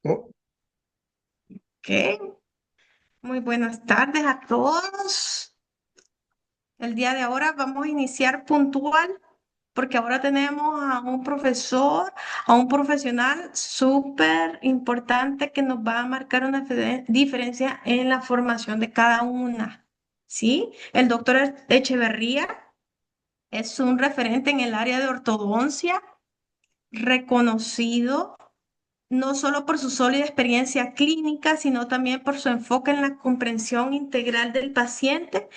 Oh, Ok, muy buenas tardes a todos. El día de ahora vamos a iniciar puntual porque ahora tenemos a un profesor, a un profesional súper importante que nos va a marcar una diferencia en la formación de cada una. ¿Sí? El doctor Echeverría es un referente en el área de ortodoncia, reconocido no solo por su sólida experiencia clínica, sino también por su enfoque en la comprensión integral del paciente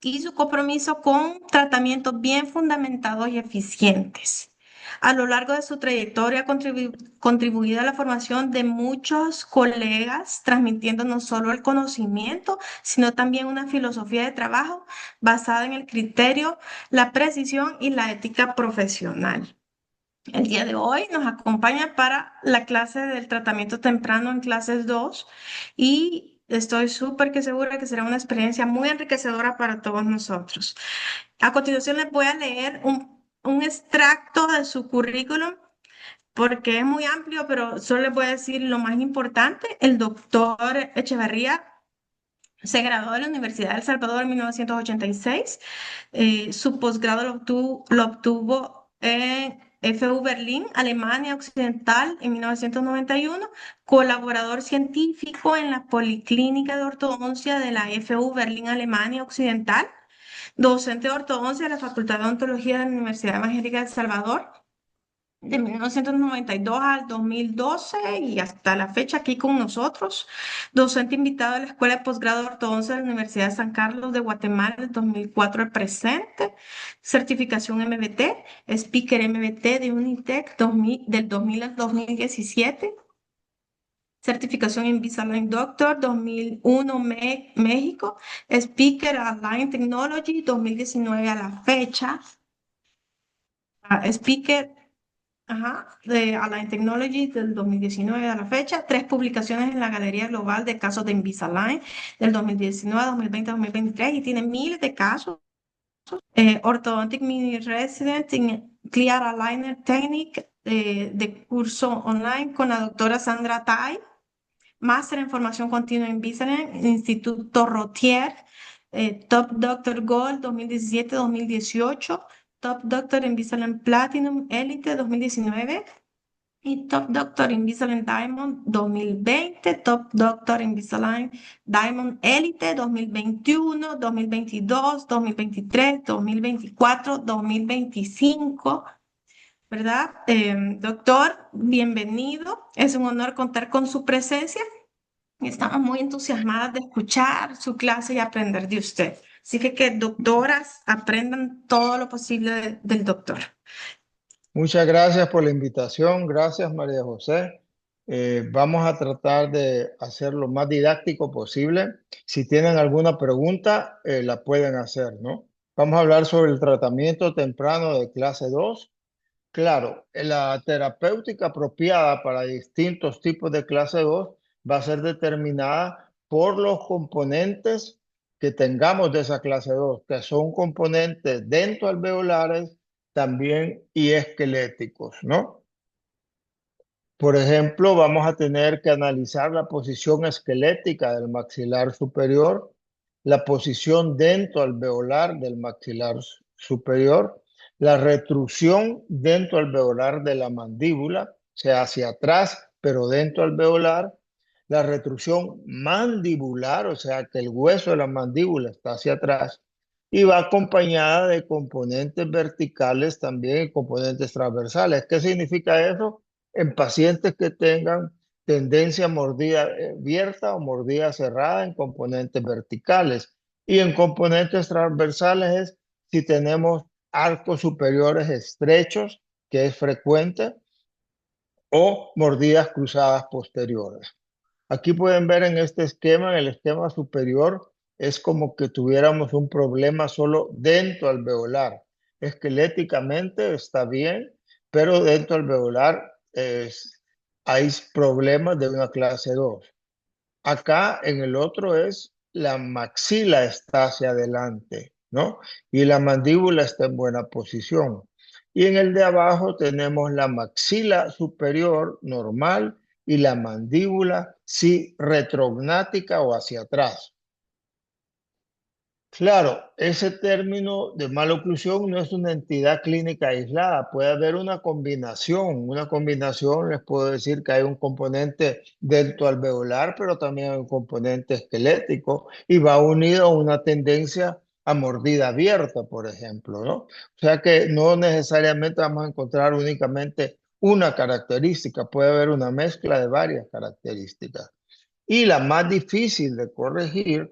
y su compromiso con tratamientos bien fundamentados y eficientes. A lo largo de su trayectoria ha contribuido a la formación de muchos colegas, transmitiendo no solo el conocimiento, sino también una filosofía de trabajo basada en el criterio, la precisión y la ética profesional. El día de hoy nos acompaña para la clase del tratamiento temprano en clases 2 y estoy súper que segura que será una experiencia muy enriquecedora para todos nosotros. A continuación les voy a leer un extracto de su currículum porque es muy amplio, pero solo les voy a decir lo más importante. El doctor Echeverría se graduó de la Universidad de El Salvador en 1986. Su posgrado lo obtuvo en FU Berlín, Alemania Occidental, en 1991. Colaborador científico en la Policlínica de Ortodoncia de la FU Berlín, Alemania Occidental. Docente de ortodoncia de la Facultad de Odontología de la Universidad Evangélica de El Salvador de 1992 al 2012 y hasta la fecha aquí con nosotros. Docente invitado de la Escuela de Posgrado de Ortodoncia de la Universidad de San Carlos de Guatemala del 2004 al presente. Certificación MBT, Speaker MBT de Unitec del 2000 al 2017. Certificación Invisalign Doctor 2001 México. Speaker Align Technology 2019 a la fecha. Speaker de Align Technology del 2019 a la fecha, tres publicaciones en la Galería Global de casos de Invisalign del 2019, 2020, 2023 y tiene miles de casos. Orthodontic Mini Resident in Clear Aligner Technique de curso online con la doctora Sandra Tai. Máster en Formación Continua Invisalign, Instituto Rotier, Top Doctor Gold 2017-2018, Top Doctor Invisalign Platinum Elite 2019 y Top Doctor Invisalign Diamond 2020, Top Doctor Invisalign Diamond Elite 2021, 2022, 2023, 2024, 2025. ¿Verdad? Doctor, bienvenido. Es un honor contar con su presencia. Estamos muy entusiasmadas de escuchar su clase y aprender de usted. Así que doctoras, aprendan todo lo posible del doctor. muchas gracias por la invitación. Gracias, María José. Vamos a tratar de hacer lo más didáctico posible. Si tienen alguna pregunta, la pueden hacer, ¿no? Vamos a hablar sobre el tratamiento temprano de clase 2. Claro, la terapéutica apropiada para distintos tipos de clase 2 va a ser determinada por los componentes que tengamos de esa clase 2, que son componentes dentro alveolares también y esqueléticos, ¿no? Por ejemplo, vamos a tener que analizar la posición esquelética del maxilar superior, la posición dentro alveolar del maxilar superior, la retrusión dentro alveolar de la mandíbula, o sea, hacia atrás, pero dentro alveolar, la retrusión mandibular, o sea, que el hueso de la mandíbula está hacia atrás, y va acompañada de componentes verticales también y componentes transversales. ¿Qué significa eso? En pacientes que tengan tendencia a mordida abierta o mordida cerrada en componentes verticales. Y en componentes transversales es si tenemos arcos superiores estrechos, que es frecuente, o mordidas cruzadas posteriores. Aquí pueden ver en este esquema, en el esquema superior, es como que tuviéramos un problema solo dentro alveolar. Esqueléticamente está bien, pero dentro alveolar hay problemas de una clase 2. Acá en el otro es la maxila está hacia adelante, ¿no? Y la mandíbula está en buena posición. Y en el de abajo tenemos la maxila superior normal y la mandíbula, sí, retrognática o hacia atrás. Claro, ese término de maloclusión no es una entidad clínica aislada, puede haber una combinación. Una combinación, les puedo decir que hay un componente dentoalveolar, pero también hay un componente esquelético y va unido a una tendencia a mordida abierta, por ejemplo, ¿no? O sea que no necesariamente vamos a encontrar únicamente una característica, puede haber una mezcla de varias características. Y la más difícil de corregir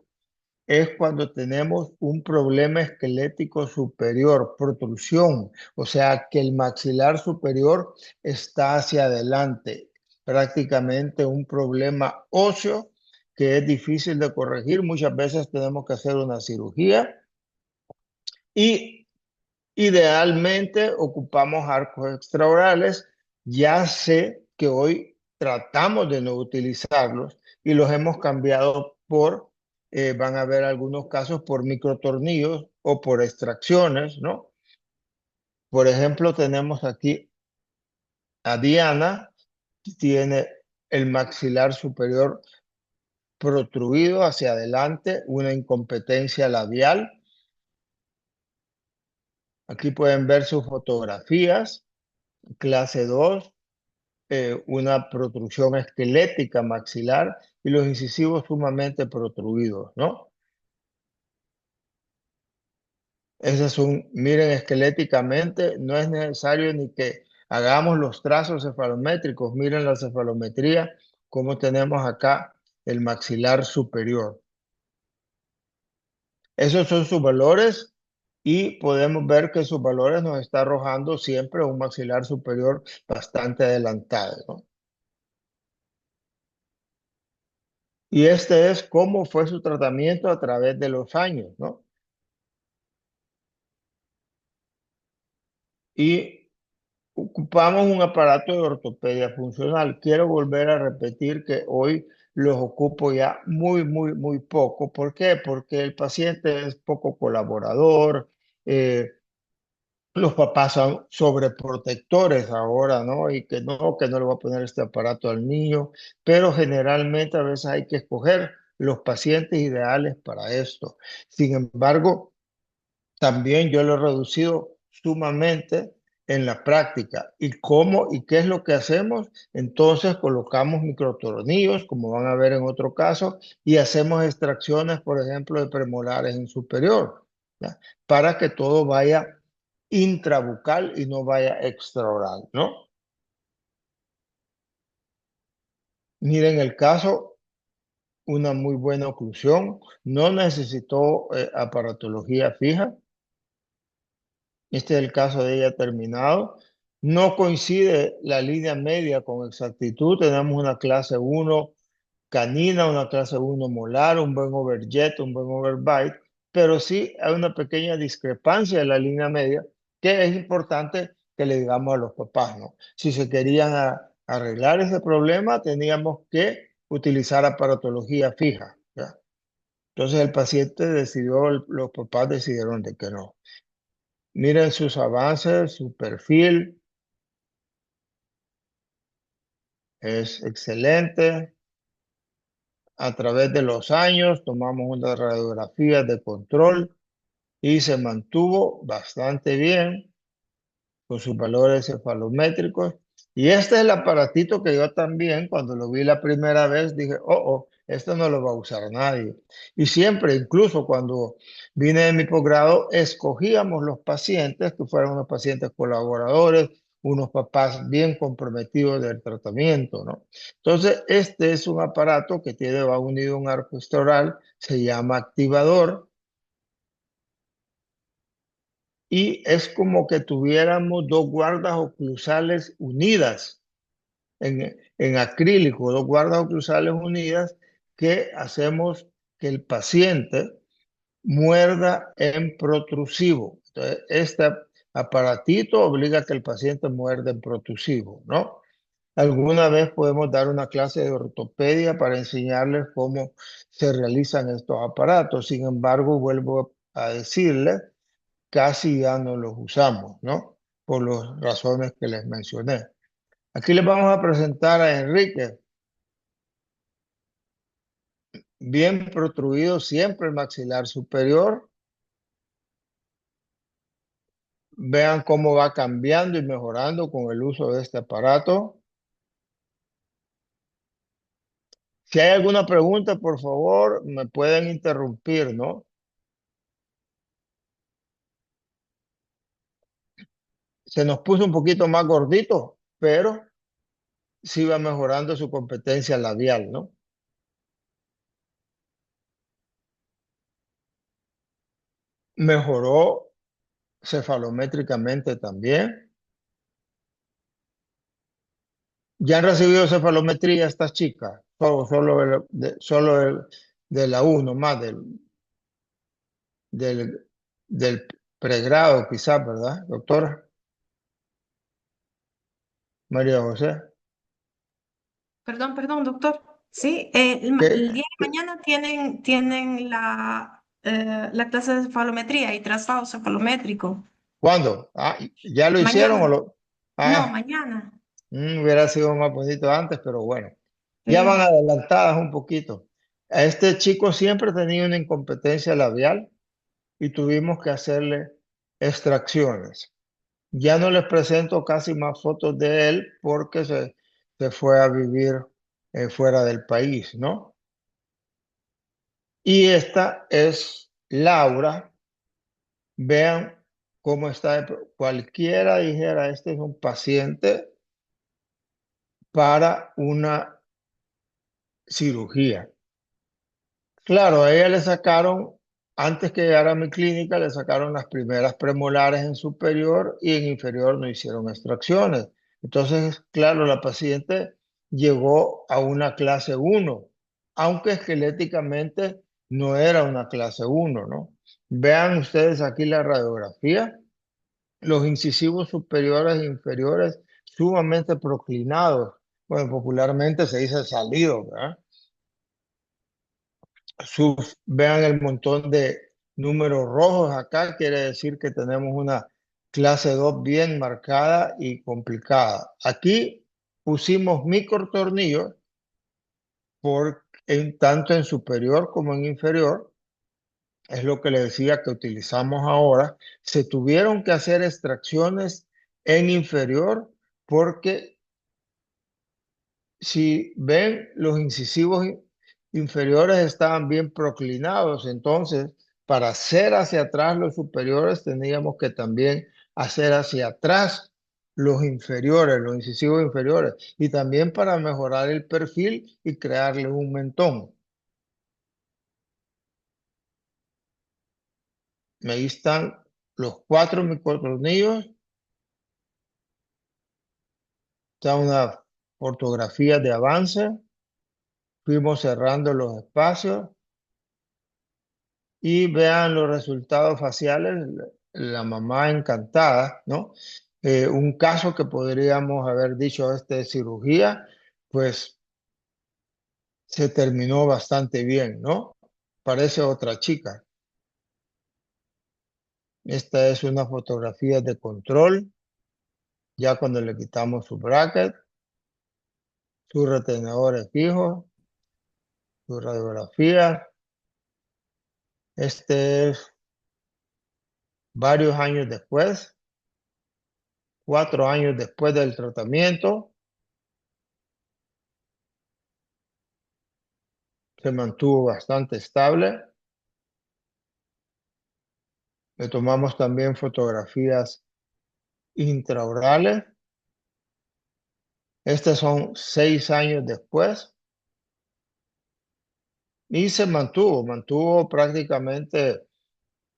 es cuando tenemos un problema esquelético superior, protrusión, o sea, que el maxilar superior está hacia adelante, prácticamente un problema óseo que es difícil de corregir. Muchas veces tenemos que hacer una cirugía y idealmente ocupamos arcos extraorales. Ya sé que hoy tratamos de no utilizarlos y los hemos cambiado por, van a haber algunos casos por microtornillos o por extracciones, ¿no? Por ejemplo, tenemos aquí a Diana, que tiene el maxilar superior protruido hacia adelante, una incompetencia labial. Aquí pueden ver sus fotografías, clase 2, una protrusión esquelética maxilar y los incisivos sumamente protruidos, ¿no? Esas son, miren, esqueléticamente, no es necesario ni que hagamos los trazos cefalométricos. Miren la cefalometría, como tenemos acá el maxilar superior. Esos son sus valores y podemos ver que sus valores nos está arrojando siempre un maxilar superior bastante adelantado, ¿no? Y este es cómo fue su tratamiento a través de los años, ¿no? Y ocupamos un aparato de ortopedia funcional. Quiero volver a repetir que hoy los ocupo ya muy poco. ¿Por qué? Porque el paciente es poco colaborador, los papás son sobreprotectores ahora, ¿no? Y que no le voy a poner este aparato al niño, pero generalmente a veces hay que escoger los pacientes ideales para esto. Sin embargo, también yo lo he reducido sumamente en la práctica. ¿Y cómo y qué es lo que hacemos? Entonces colocamos microtornillos, como van a ver en otro caso, y hacemos extracciones, por ejemplo, de premolares en superior, ¿ya? Para que todo vaya intrabucal y no vaya extraoral, ¿no? Miren el caso, una muy buena oclusión, no necesitó aparatología fija. Este es el caso de ella terminado. No coincide la línea media con exactitud. Tenemos una clase 1 canina, una clase 1 molar, un buen overjet, un buen overbite, pero sí hay una pequeña discrepancia en la línea media que es importante que le digamos a los papás, ¿no? Si se querían arreglar ese problema, teníamos que utilizar aparatología fija, ¿ya? Entonces el paciente decidió, los papás decidieron de que no. Miren sus avances, su perfil es excelente. A través de los años tomamos unas radiografías de control y se mantuvo bastante bien con sus valores cefalométricos. Y este es el aparatito que yo también, cuando lo vi la primera vez, dije, esto no lo va a usar nadie. Y siempre, incluso cuando vine de mi posgrado, escogíamos los pacientes que fueran unos pacientes colaboradores, unos papás bien comprometidos del tratamiento, ¿no? Entonces, este es un aparato que tiene, va unido a un arco extraoral, se llama activador, y es como que tuviéramos dos guardas oclusales unidas en acrílico, dos guardas oclusales unidas que hacemos que el paciente muerda en protrusivo. Entonces, este aparatito obliga a que el paciente muerda en protrusivo, ¿no? Alguna vez podemos dar una clase de ortopedia para enseñarles cómo se realizan estos aparatos. Sin embargo, vuelvo a decirles, casi ya no los usamos, ¿no? por las razones que les mencioné. Aquí les vamos a presentar a Enrique, bien protruido siempre el maxilar superior. Vean cómo va cambiando y mejorando con el uso de este aparato. Si hay alguna pregunta, por favor, me pueden interrumpir, ¿no? Se nos puso un poquito más gordito, pero sí va mejorando su competencia labial, ¿no? Mejoró cefalométricamente también. ¿Ya han recibido cefalometría estas chicas? Solo de la uno más del, del pregrado, quizás, ¿verdad, doctora María José? Perdón, doctor. Sí, el ¿Qué, día de mañana tienen la clase de cefalometría y trazado cefalométrico. ¿Cuándo? Ah, ¿ya lo hicieron o Mañana. lo...? No, Ah, mañana. hubiera sido más bonito antes, pero bueno. Ya van Sí. adelantadas un poquito. A este chico siempre tenía una incompetencia labial y tuvimos que hacerle extracciones. Ya no les presento casi más fotos de él porque se fue a vivir fuera del país, ¿no? Y esta es Laura. Vean cómo está. Cualquiera dijera, este es un paciente para una cirugía. Claro, a ella le sacaron, antes que llegara a mi clínica, le sacaron las primeras premolares en superior y en inferior no hicieron extracciones. Entonces, claro, la paciente llegó a una clase uno, aunque esqueléticamente no era una clase uno, ¿no? Vean ustedes aquí la radiografía, los incisivos superiores e inferiores sumamente proclinados. Bueno, popularmente se dice salido, ¿verdad? Vean el montón de números rojos acá, quiere decir que tenemos una clase 2 bien marcada y complicada. Aquí pusimos microtornillos tanto en superior como en inferior, es lo que le decía que utilizamos ahora. Se tuvieron que hacer extracciones en inferior porque si ven, los incisivos inferiores estaban bien proclinados, entonces para hacer hacia atrás los superiores teníamos que también hacer hacia atrás los inferiores, los incisivos inferiores, y también para mejorar el perfil y crearle un mentón. Ahí están los 4 microtornillos, está una fotografía de avance, fuimos cerrando los espacios. Y vean los resultados faciales, la mamá encantada, ¿no? Un caso que podríamos haber dicho este de cirugía, pues se terminó bastante bien, ¿no? Parece otra chica. Esta es una fotografía de control, ya cuando le quitamos su bracket, sus retenedores fijos, su radiografía. Este es varios años después, 4 años después del tratamiento. Se mantuvo bastante estable. Le tomamos también fotografías intraorales. Estos son 6 años después y se mantuvo prácticamente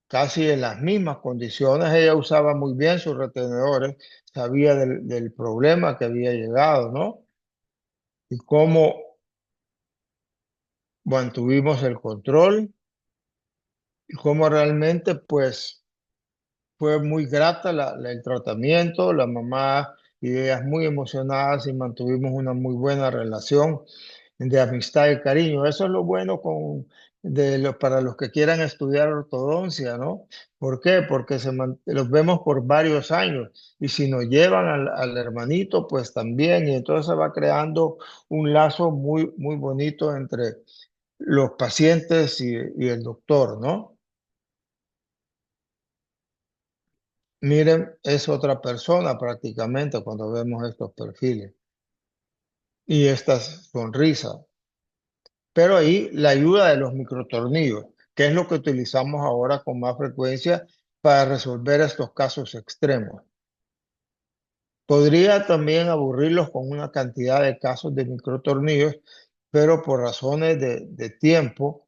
casi en las mismas condiciones. Ella usaba muy bien sus retenedores, sabía del problema que había llegado, ¿no? Y cómo mantuvimos el control y cómo realmente, pues, fue muy grata el tratamiento, la mamá y ellas muy emocionadas y mantuvimos una muy buena relación de amistad y cariño. Eso es lo bueno con para los que quieran estudiar ortodoncia, ¿no? ¿Por qué? Porque los vemos por varios años y si nos llevan al hermanito, pues también, y entonces se va creando un lazo muy, muy bonito entre los pacientes y el doctor, ¿no? Miren, es otra persona prácticamente cuando vemos estos perfiles y esta sonrisa. Pero ahí la ayuda de los microtornillos, que es lo que utilizamos ahora con más frecuencia para resolver estos casos extremos. Podría también aburrirlos con una cantidad de casos de microtornillos, pero por razones de tiempo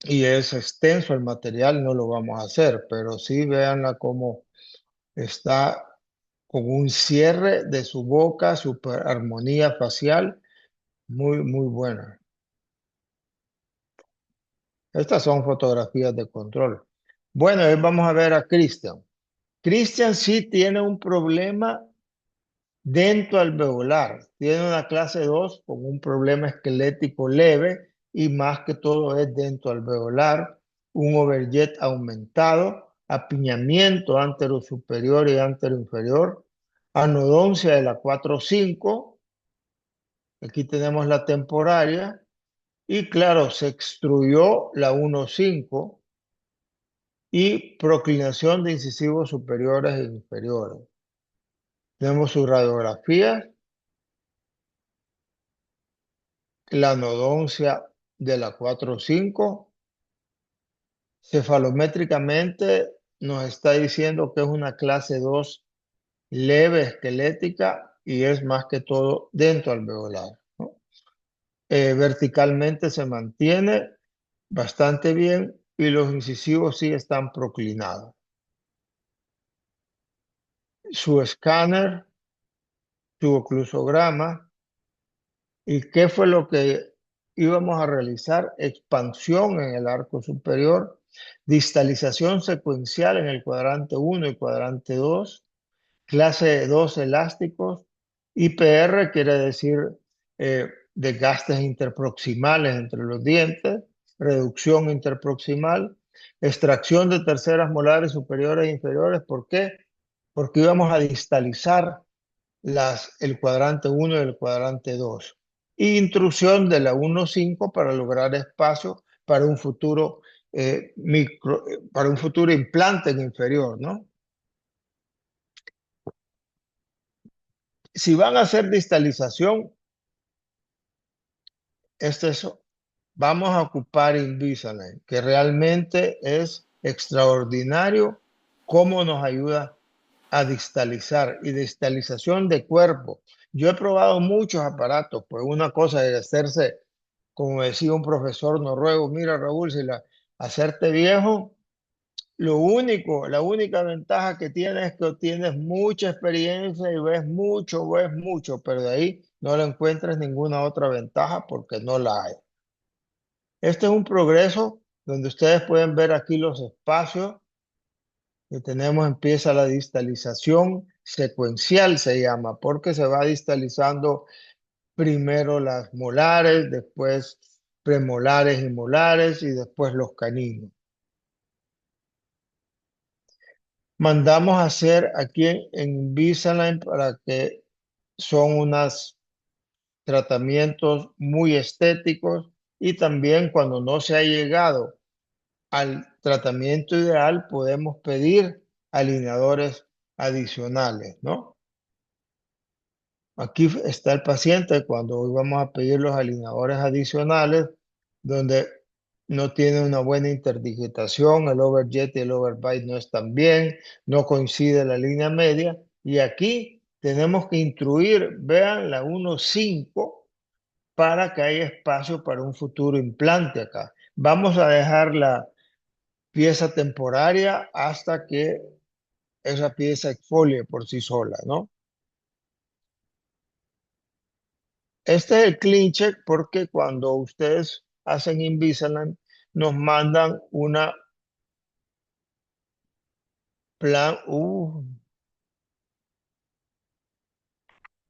y es extenso el material, no lo vamos a hacer, pero sí véanla cómo está con un cierre de su boca, su armonía facial, muy, muy buena. Estas son fotografías de control. Bueno, ahí vamos a ver a Christian. Christian sí tiene un problema dentro alveolar. Tiene una clase 2 con un problema esquelético leve y más que todo es dentro alveolar, un overjet aumentado, apiñamiento antero superior y antero inferior, anodoncia de la 4-5. Aquí tenemos la temporaria y claro, se extruyó la 1-5 y proclinación de incisivos superiores e inferiores. Tenemos su radiografía, la nodoncia de la 4-5. Cefalométricamente nos está diciendo que es una clase 2 leve esquelética y es más que todo dentro alveolar, ¿no? Verticalmente se mantiene bastante bien y los incisivos sí están proclinados. Su escáner, su oclusograma. ¿Y qué fue lo que íbamos a realizar? Expansión en el arco superior, distalización secuencial en el cuadrante 1 y cuadrante 2, clase 2 elásticos, IPR quiere decir desgastes interproximales entre los dientes, reducción interproximal, extracción de terceras molares superiores e inferiores. ¿Por qué? Porque íbamos a distalizar el cuadrante 1 y el cuadrante 2. Intrusión de la 1-5 para lograr espacio para un futuro para un futuro implante en inferior, ¿no? Si van a hacer distalización, vamos a ocupar Invisalign, que realmente es extraordinario cómo nos ayuda a distalizar y distalización de cuerpo. Yo he probado muchos aparatos, pues una cosa es hacerse, como decía un profesor noruego, mira Raúl, hacerte viejo, la única ventaja que tienes es que tienes mucha experiencia y ves mucho, pero de ahí no le encuentres ninguna otra ventaja porque no la hay. Este es un progreso donde ustedes pueden ver aquí los espacios que tenemos. Empieza la distalización secuencial, se llama, porque se va distalizando primero las molares, después premolares y molares y después los caninos. Mandamos a hacer aquí en Invisalign para que son unos tratamientos muy estéticos y también cuando no se ha llegado al tratamiento ideal podemos pedir alineadores adicionales, ¿no? Aquí está el paciente cuando hoy vamos a pedir los alineadores adicionales, donde no tiene una buena interdigitación, el overjet y el overbite no están bien, no coincide la línea media. Y aquí tenemos que instruir, vean la 1-5, para que haya espacio para un futuro implante acá. Vamos a dejar la pieza temporaria hasta que esa pieza exfolie por sí sola, ¿no? Este es el clean check porque cuando ustedes hacen Invisalign nos mandan una plan.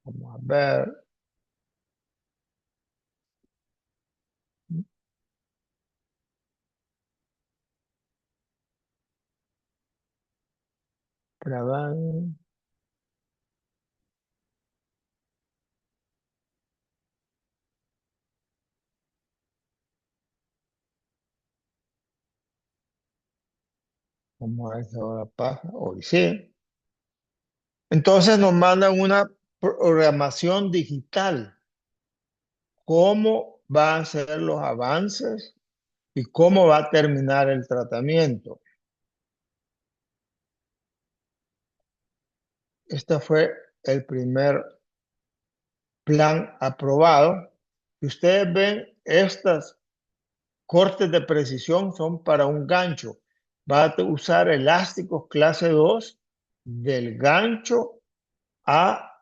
Vamos a ver. Praván. Vamos a ver si ahora pasa. Hoy sí. Entonces nos mandan una programación digital. ¿Cómo van a ser los avances y cómo va a terminar el tratamiento? Este fue el primer plan aprobado. Y ustedes ven, estas cortes de precisión son para un gancho. Va a usar elásticos clase 2 del gancho a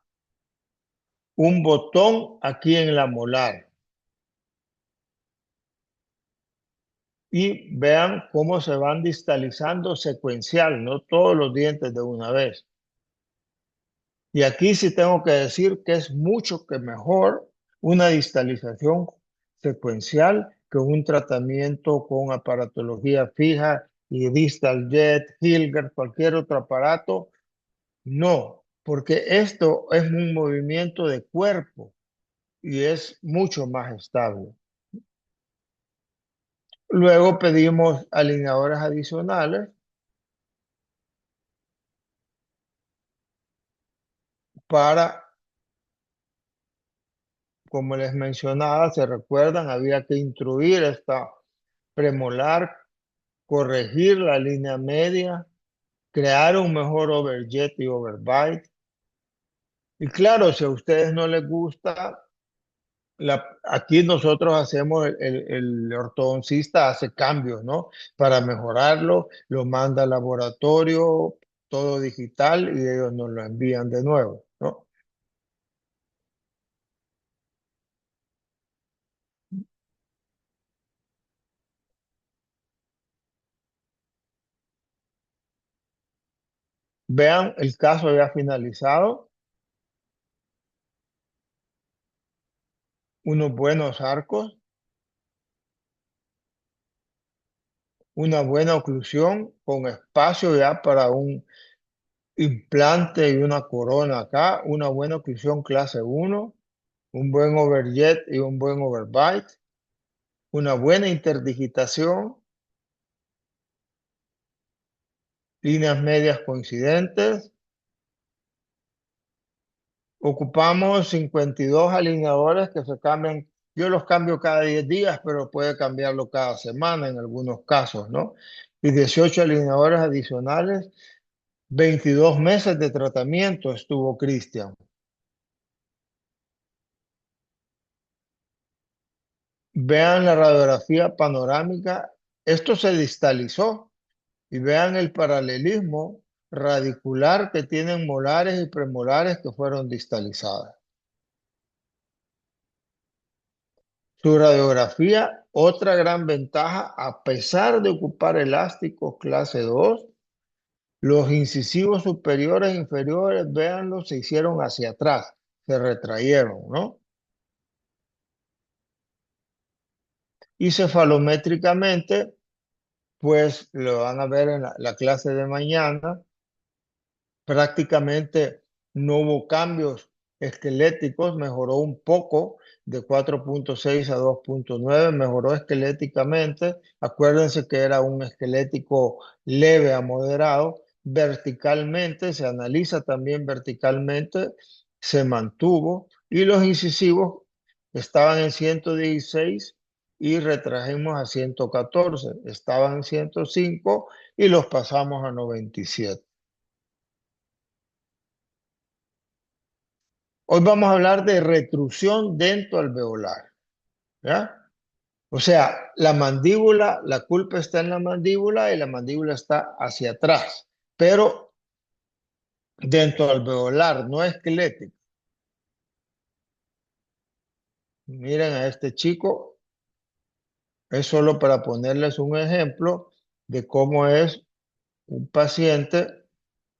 un botón aquí en la molar. Y vean cómo se van distalizando secuencial, no todos los dientes de una vez. Y aquí sí tengo que decir que es mucho que mejor una distalización secuencial que un tratamiento con aparatología fija y distal jet, Hilger, cualquier otro aparato. No, porque esto es un movimiento de cuerpo y es mucho más estable. Luego pedimos alineadores adicionales para, como les mencionaba, se recuerdan, había que instruir esta premolar, corregir la línea media, crear un mejor overjet y overbite. Y claro, si a ustedes no les gusta, aquí nosotros hacemos, el ortodoncista hace cambios, ¿no? Para mejorarlo, lo manda al laboratorio, todo digital, y ellos nos lo envían de nuevo, ¿no? Vean el caso ya finalizado, unos buenos arcos, una buena oclusión con espacio ya para un implante y una corona acá, una buena oclusión clase 1, un buen overjet y un buen overbite, una buena interdigitación, líneas medias coincidentes. Ocupamos 52 alineadores que se cambian. Yo los cambio cada 10 días, pero puede cambiarlo cada semana en algunos casos, ¿no? Y 18 alineadores adicionales, 22 meses de tratamiento estuvo Cristian. Vean la radiografía panorámica. Esto se distalizó y vean el paralelismo radicular que tienen molares y premolares que fueron distalizadas. Su radiografía, otra gran ventaja, a pesar de ocupar elásticos clase 2, los incisivos superiores e inferiores, véanlo, se hicieron hacia atrás, se retrayeron, ¿no? Y cefalométricamente, pues lo van a ver en la clase de mañana, prácticamente no hubo cambios esqueléticos, mejoró un poco de 4.6 a 2.9, mejoró esqueléticamente. Acuérdense que era un esquelético leve a moderado. Verticalmente, se analiza también verticalmente, se mantuvo y los incisivos estaban en 116 y retrajimos a 114, estaban en 105 y los pasamos a 97. Hoy vamos a hablar de retrusión dentoalveolar, ¿ya? O sea, la mandíbula, la culpa está en la mandíbula y la mandíbula está hacia atrás, pero dentoalveolar, no esquelético. Miren a este chico, es solo para ponerles un ejemplo de cómo es un paciente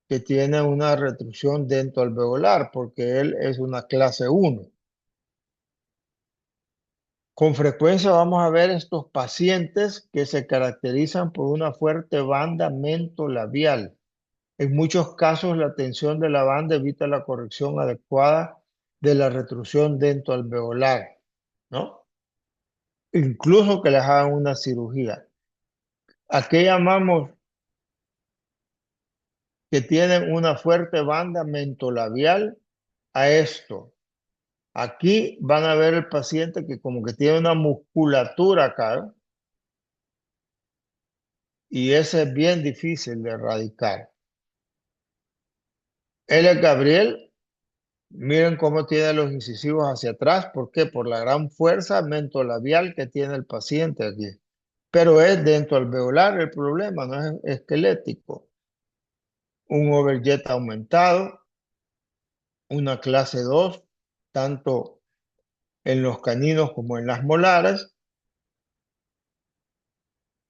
que tiene una retrusión dentoalveolar, porque él es una clase 1. Con frecuencia vamos a ver estos pacientes que se caracterizan por una fuerte banda mentolabial. En muchos casos, la tensión de la banda evita la corrección adecuada de la retrusión dentoalveolar, ¿no? Incluso que les hagan una cirugía. ¿A qué llamamos que tienen una fuerte banda mentolabial? A esto. Aquí van a ver el paciente que como que tiene una musculatura acá, ¿no? Y ese es bien difícil de erradicar. Él es Gabriel. Miren cómo tiene los incisivos hacia atrás. ¿Por qué? Por la gran fuerza mentolabial que tiene el paciente aquí. Pero es dentoalveolar el problema, no es esquelético. Un overjet aumentado, una clase 2, tanto en los caninos como en las molares.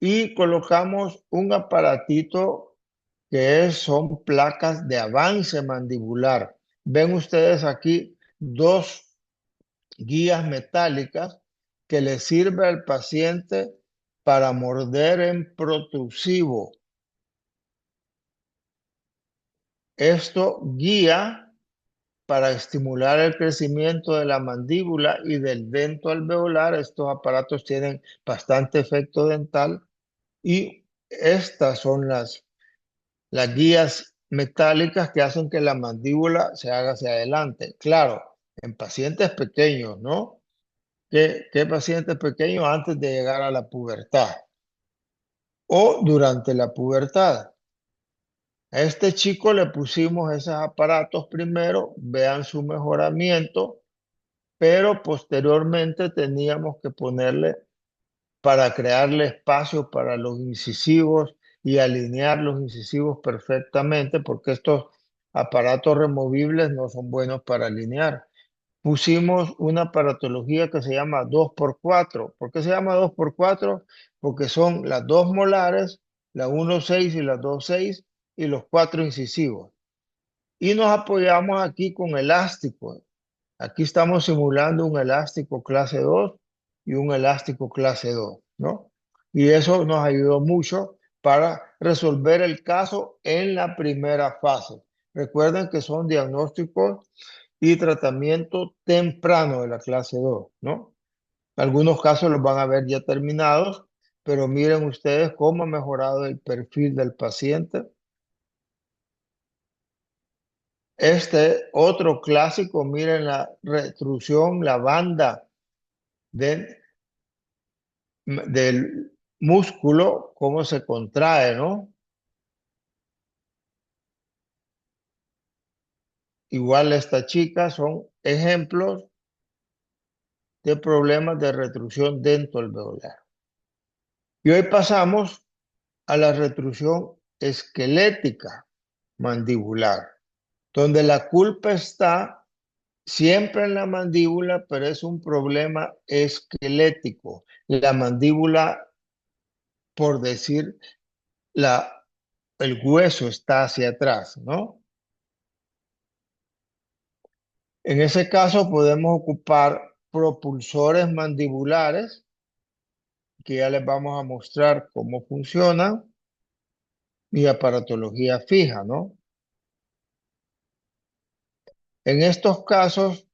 Y colocamos un aparatito son placas de avance mandibular. Ven ustedes aquí dos guías metálicas que le sirve al paciente para morder en protrusivo. Esto guía para estimular el crecimiento de la mandíbula y del dento alveolar. Estos aparatos tienen bastante efecto dental y estas son las guías metálicas que hacen que la mandíbula se haga hacia adelante. Claro, en pacientes pequeños, ¿no? ¿Qué pacientes pequeños antes de llegar a la pubertad o durante la pubertad? A este chico le pusimos esos aparatos primero, vean su mejoramiento, pero posteriormente teníamos que ponerle para crearle espacio para los incisivos y alinear los incisivos perfectamente, porque estos aparatos removibles no son buenos para alinear. Pusimos una aparatología que se llama 2x4. ¿Por qué se llama 2x4? Porque son las dos molares, la 1,6 y la 2,6 y los cuatro incisivos. Y nos apoyamos aquí con elástico. Aquí estamos simulando un elástico clase 2 y un elástico clase 2, ¿no? Y eso nos ayudó mucho para resolver el caso en la primera fase. Recuerden que son diagnósticos y tratamiento temprano de la clase 2, ¿no? Algunos casos los van a ver ya terminados, pero miren ustedes cómo ha mejorado el perfil del paciente. Este otro clásico, miren la retrusión, la banda de, del músculo, cómo se contrae, ¿no? Igual esta chica son ejemplos de problemas de retrusión dentoalveolar. Y hoy pasamos a la retrusión esquelética mandibular, donde la culpa está siempre en la mandíbula, pero es un problema esquelético. La mandíbula, por decir, el hueso está hacia atrás, ¿no? En ese caso podemos ocupar propulsores mandibulares, que ya les vamos a mostrar cómo funcionan, y aparatología fija, ¿no? En estos casos,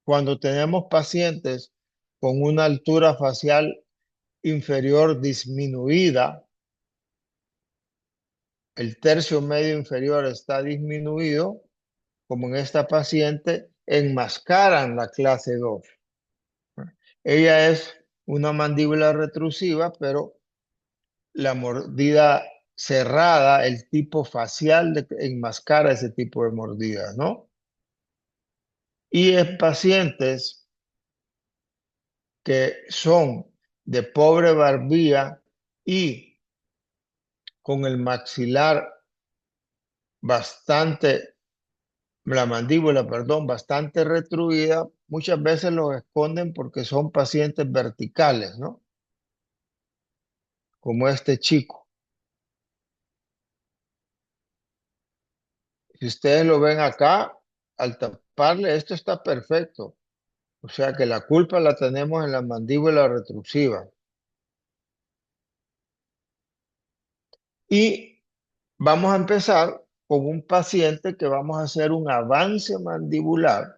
cuando tenemos pacientes con una altura facial inferior disminuida, el tercio medio inferior está disminuido, como en esta paciente, enmascaran la clase 2. Ella es una mandíbula retrusiva, pero la mordida cerrada, el tipo facial enmascara ese tipo de mordidas, ¿no? Y en pacientes que son de pobre barbilla y con el maxilar bastante, la mandíbula, perdón, bastante retruida, muchas veces los esconden porque son pacientes verticales, ¿no? Como este chico. Si ustedes lo ven acá, al taparle, esto está perfecto. O sea que la culpa la tenemos en la mandíbula retrusiva. Y Vamos a empezar con un paciente que vamos a hacer un avance mandibular,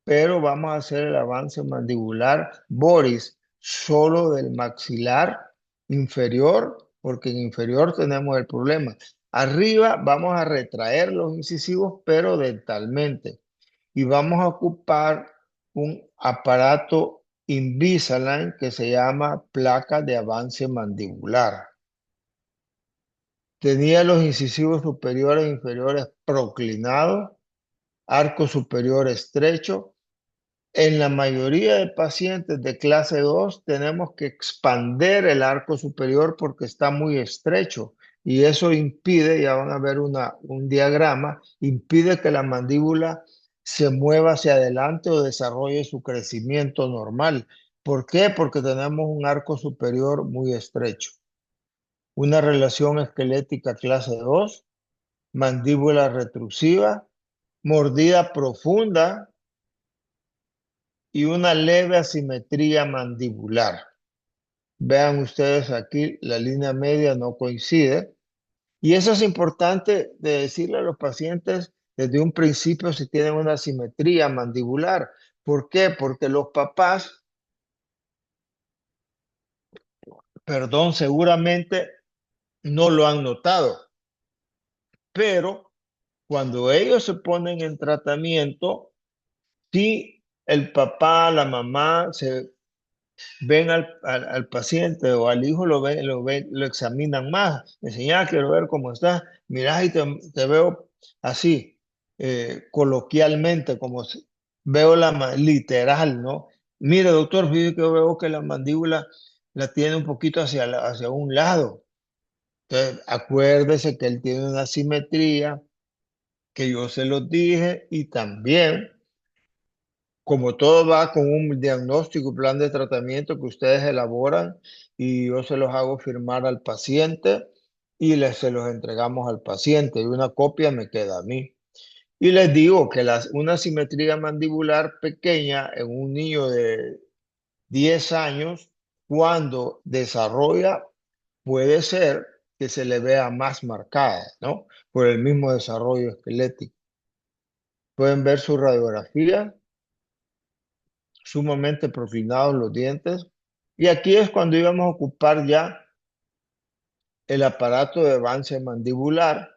pero vamos a hacer el avance mandibular, Boris, solo del maxilar inferior, porque en inferior tenemos el problema. Arriba vamos a retraer los incisivos, pero dentalmente. Y vamos a ocupar un aparato Invisalign que se llama placa de avance mandibular. Tenía los incisivos superiores e inferiores proclinados, arco superior estrecho. En la mayoría de pacientes de clase 2 tenemos que expander el arco superior porque está muy estrecho y eso impide, ya van a ver un diagrama, impide que la mandíbula se mueva hacia adelante o desarrolle su crecimiento normal. ¿Por qué? Porque tenemos un arco superior muy estrecho. Una relación esquelética clase 2, mandíbula retrusiva, mordida profunda y una leve asimetría mandibular. Vean ustedes aquí, la línea media no coincide. Y eso es importante de decirle a los pacientes desde un principio si tienen una asimetría mandibular. ¿Por qué? Porque los papás, perdón, seguramente no lo han notado, pero cuando ellos se ponen en tratamiento, si el papá, la mamá se ven al paciente o al hijo, lo examinan más. Le dicen, ya quiero ver cómo está. Mira, y te veo así, coloquialmente, veo literal, ¿no? Mire, doctor, fíjese que veo que la mandíbula la tiene un poquito hacia un lado. Entonces, acuérdese que él tiene una simetría, que yo se los dije, y también como todo va con un diagnóstico y plan de tratamiento que ustedes elaboran y yo se los hago firmar al paciente y se los entregamos al paciente y una copia me queda a mí. Y les digo que una simetría mandibular pequeña en un niño de 10 años, cuando desarrolla, puede ser que se le vea más marcada, ¿no? Por el mismo desarrollo esquelético. Pueden ver su radiografía sumamente proclinados los dientes. Y aquí es cuando íbamos a ocupar ya el aparato de avance mandibular.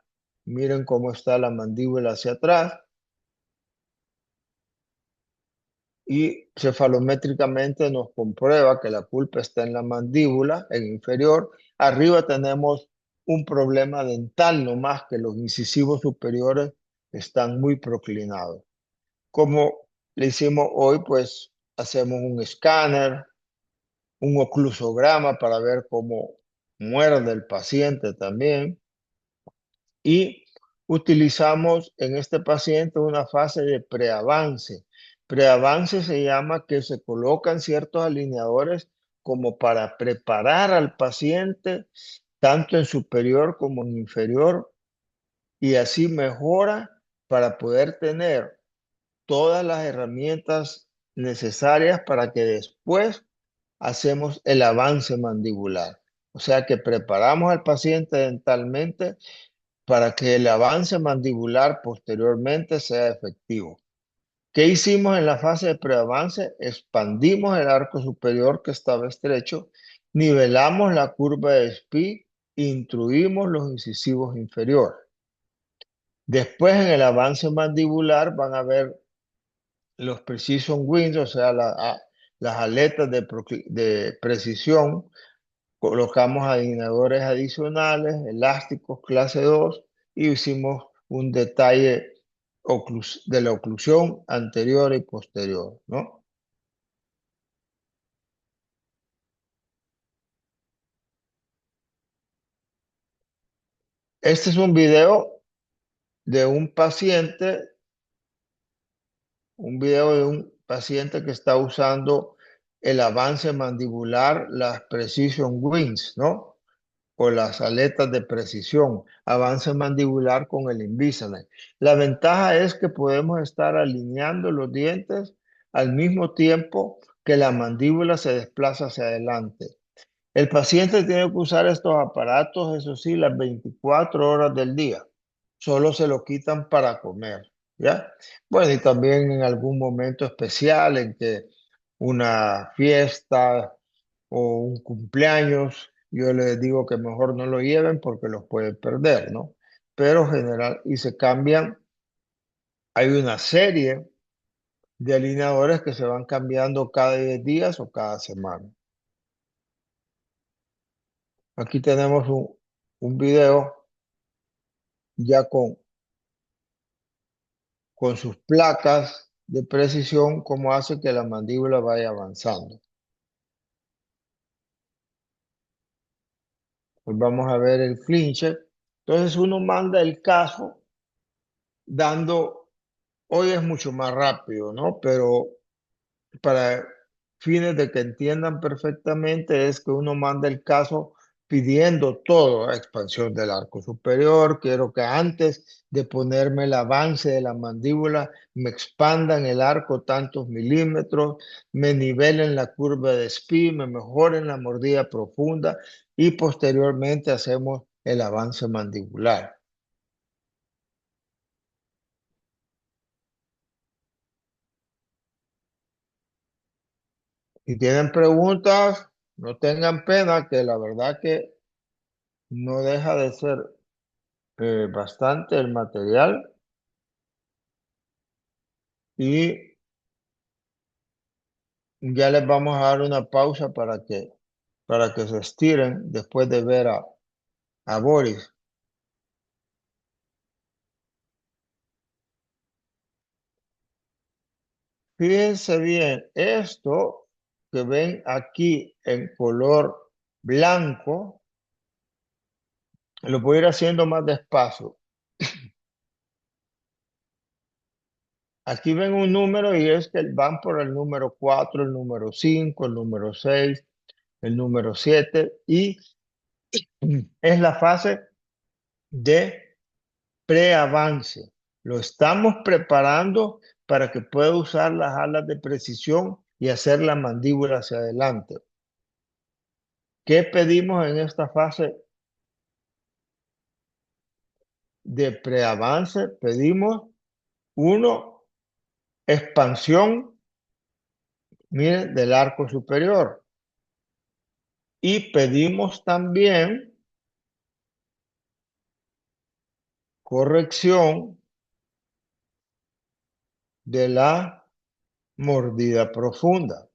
Miren cómo está la mandíbula hacia atrás y cefalométricamente nos comprueba que la pulpa está en la mandíbula, en inferior. Arriba tenemos un problema dental, no más que los incisivos superiores están muy proclinados. Como le hicimos hoy, pues hacemos un escáner, un oclusograma para ver cómo muerde el paciente también. Y utilizamos en este paciente una fase de preavance. Preavance se llama que se colocan ciertos alineadores como para preparar al paciente, tanto en superior como en inferior, y así mejora para poder tener todas las herramientas necesarias para que después hacemos el avance mandibular. O sea que preparamos al paciente dentalmente para que el avance mandibular posteriormente sea efectivo. ¿Qué hicimos en la fase de preavance? Expandimos el arco superior que estaba estrecho, nivelamos la curva de Spee, introducimos los incisivos inferiores. Después en el avance mandibular van a ver los precision wings, o sea, las aletas de precisión. Colocamos alineadores adicionales, elásticos clase 2 y hicimos un detalle de la oclusión anterior y posterior, ¿no? Este es de un paciente, un video de un paciente que está usando el avance mandibular, las precision wings, ¿no? O las aletas de precisión, avance mandibular con el Invisalign. La ventaja es que podemos estar alineando los dientes al mismo tiempo que la mandíbula se desplaza hacia adelante. El paciente tiene que usar estos aparatos, eso sí, las 24 horas del día. Solo se lo quitan para comer, ¿ya? Bueno, y también en algún momento especial en que una fiesta o un cumpleaños, yo les digo que mejor no lo lleven porque los pueden perder, ¿no? Pero general, y se cambian, hay una serie de alineadores que se van cambiando cada 10 días o cada semana. Aquí tenemos un video ya con sus placas de precisión, cómo hace que la mandíbula vaya avanzando. Pues vamos a ver el clincher. Entonces uno manda el caso dando, hoy es mucho más rápido, ¿no? Pero para fines de que entiendan perfectamente es que uno manda el caso pidiendo todo, expansión del arco superior, quiero que antes de ponerme el avance de la mandíbula me expandan el arco tantos milímetros, me nivelen la curva de Spee, me mejoren la mordida profunda y posteriormente hacemos el avance mandibular. Si tienen preguntas, no tengan pena, que la verdad que no deja de ser bastante el material y ya les vamos a dar una pausa para que se estiren después de ver a Boris. Fíjense bien, esto que ven aquí en color blanco, lo voy a ir haciendo más despacio. Aquí ven un número y es que van por el número 4, el número 5, el número 6, el número 7 y es la fase de preavance. Lo estamos preparando para que pueda usar las alas de precisión y hacer la mandíbula hacia adelante. ¿Qué pedimos en esta fase de preavance? Pedimos, uno, expansión, miren, del arco superior. Y pedimos también corrección de la mordida profunda.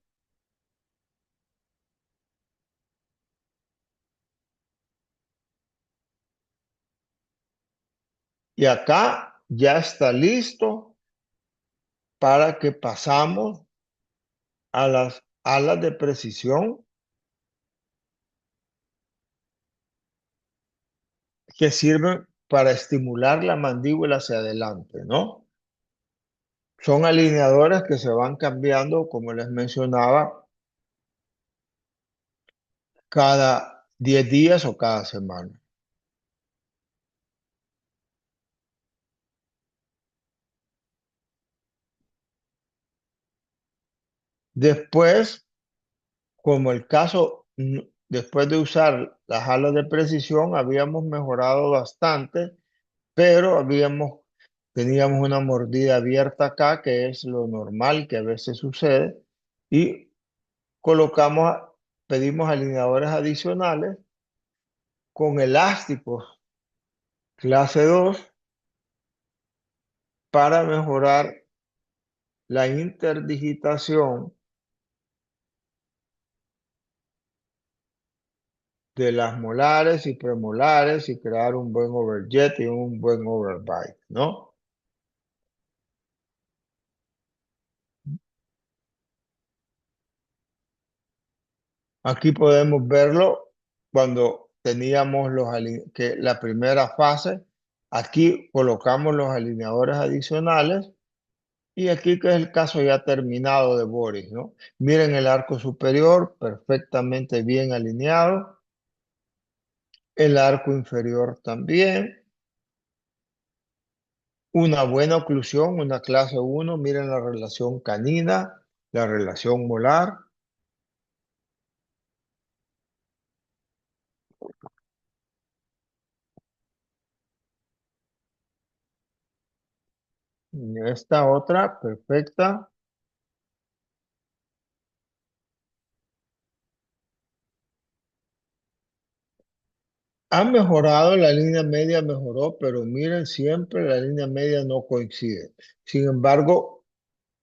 Y acá ya está listo para que pasamos a las alas de precisión que sirven para estimular la mandíbula hacia adelante, ¿no? Son alineadores que se van cambiando, como les mencionaba, cada 10 días o cada semana. Después, como el caso, después de usar las alas de precisión, habíamos mejorado bastante, pero teníamos una mordida abierta acá, que es lo normal que a veces sucede, y colocamos, pedimos alineadores adicionales con elásticos clase 2 para mejorar la interdigitación de las molares y premolares y crear un buen overjet y un buen overbite, ¿no? Aquí podemos verlo cuando teníamos que la primera fase. Aquí colocamos los alineadores adicionales y aquí que es el caso ya terminado de Boris, ¿no? Miren el arco superior perfectamente bien alineado, el arco inferior también. Una buena oclusión, una clase 1, miren la relación canina, la relación molar. Esta otra, perfecta. Ha mejorado, la línea media mejoró, pero miren, siempre la línea media no coincide. Sin embargo,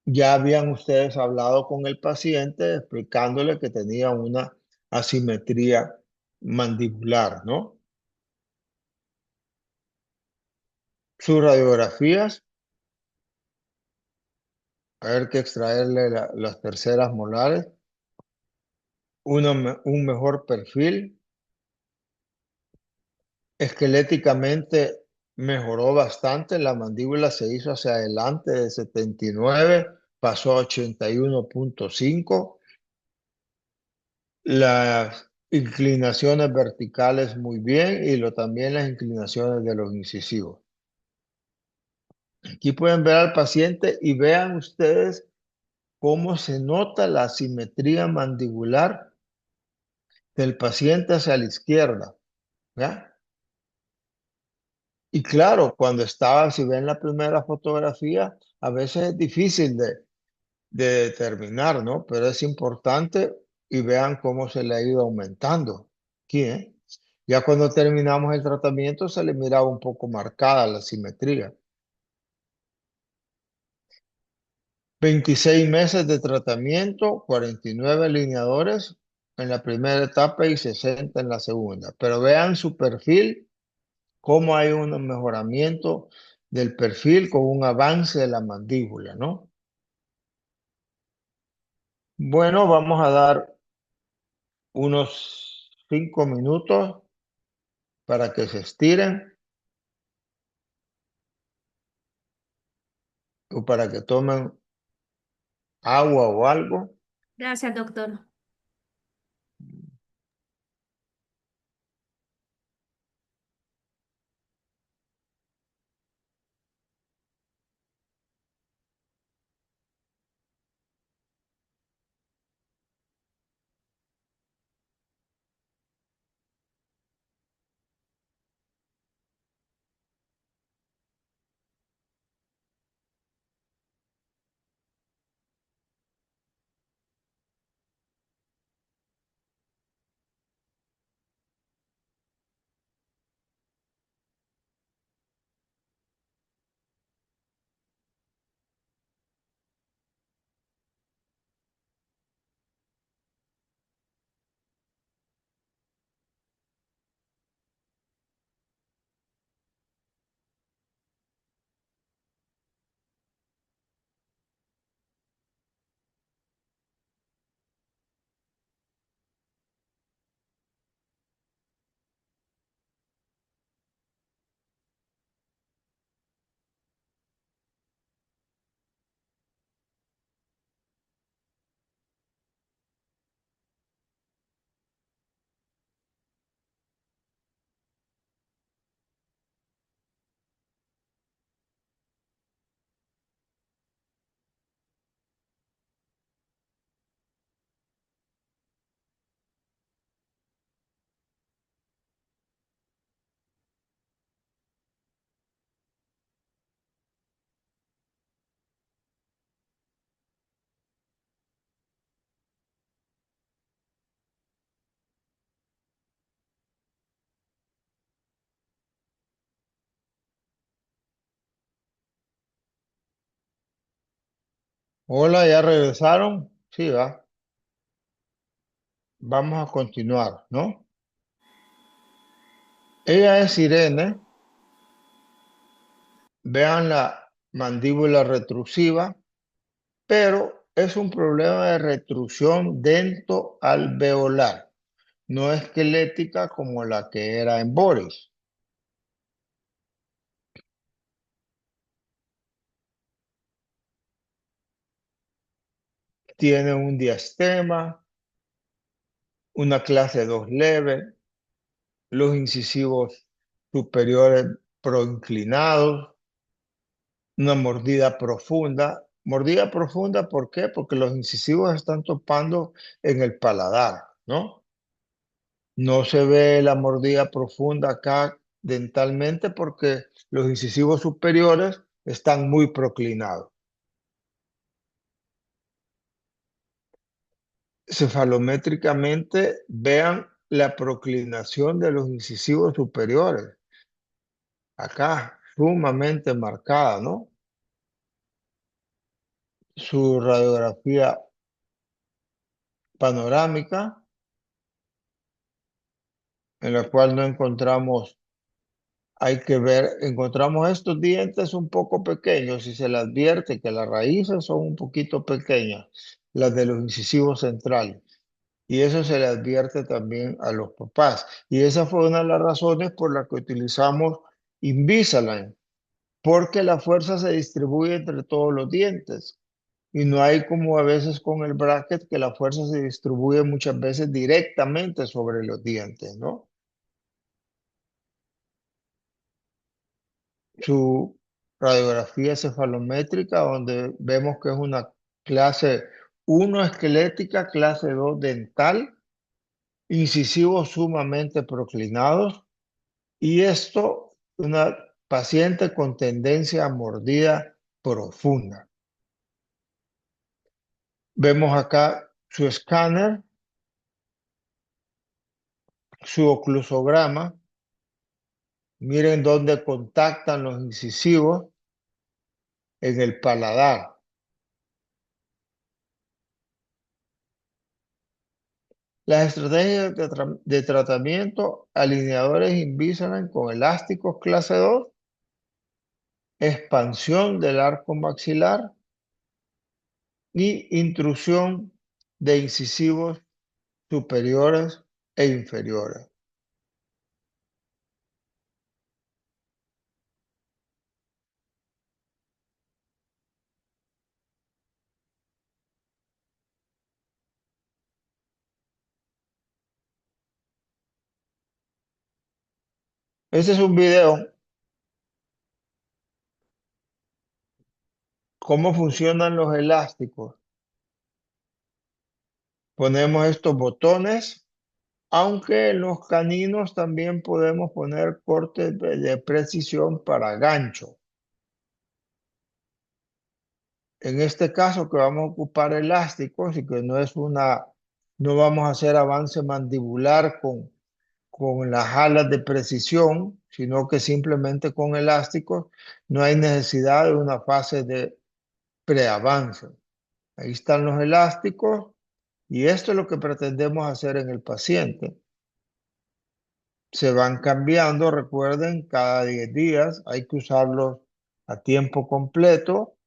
ya habían ustedes hablado con el paciente explicándole que tenía una asimetría mandibular, ¿no? Sus radiografías, a ver que extraerle las terceras molares, un mejor perfil, esqueléticamente mejoró bastante, la mandíbula se hizo hacia adelante de 79, pasó a 81,5. Las inclinaciones verticales muy bien y también las inclinaciones de los incisivos. Aquí pueden ver al paciente y vean ustedes cómo se nota la simetría mandibular del paciente hacia la izquierda, ¿ya? Y claro, cuando estaba, si ven la primera fotografía, a veces es difícil de determinar, ¿no? Pero es importante y vean cómo se le ha ido aumentando. Aquí, ¿eh? Ya cuando terminamos el tratamiento se le miraba un poco marcada la simetría. 26 meses de tratamiento, 49 alineadores en la primera etapa y 60 en la segunda. Pero vean su perfil, cómo hay un mejoramiento del perfil con un avance de la mandíbula, ¿no? Bueno, vamos a dar unos 5 minutos para que se estiren o para que tomen agua o algo. Gracias, doctor. Hola, ¿ya regresaron? Sí, va. Vamos a continuar, ¿no? Ella es Irene. Vean la mandíbula retrusiva, pero es un problema de retrusión dentoalveolar, no esquelética como la que era en Boris. Tiene un diastema, una clase 2 leve, los incisivos superiores proinclinados, una mordida profunda. Mordida profunda, ¿por qué? Porque los incisivos están topando en el paladar, ¿no? No se ve la mordida profunda acá dentalmente porque los incisivos superiores están muy proclinados. Cefalométricamente, vean la proclinación de los incisivos superiores, acá, sumamente marcada, ¿no? Su radiografía panorámica, en la cual no encontramos, hay que ver, encontramos estos dientes un poco pequeños y se le advierte que las raíces son un poquito pequeñas, las de los incisivos centrales. Y eso se le advierte también a los papás. Y esa fue una de las razones por las que utilizamos Invisalign, porque la fuerza se distribuye entre todos los dientes. Y no hay como a veces con el bracket que la fuerza se distribuye muchas veces directamente sobre los dientes, ¿no? Su radiografía cefalométrica, donde vemos que es una clase 1 esquelética, clase 2 dental, incisivos sumamente proclinados, y esto, una paciente con tendencia a mordida profunda. Vemos acá su escáner, su oclusograma. Miren dónde contactan los incisivos en el paladar. Las estrategias de tratamiento, alineadores Invisalign con elásticos clase 2, expansión del arco maxilar y intrusión de incisivos superiores e inferiores. Este es un video, cómo funcionan los elásticos. Ponemos estos botones, aunque en los caninos también podemos poner cortes de precisión para gancho. En este caso que vamos a ocupar elásticos y que no vamos a hacer avance mandibular con las alas de precisión, sino que simplemente con elásticos, no hay necesidad de una fase de preavance. Ahí están los elásticos y esto es lo que pretendemos hacer en el paciente. Se van cambiando, recuerden, cada 10 días hay que usarlos a tiempo completo,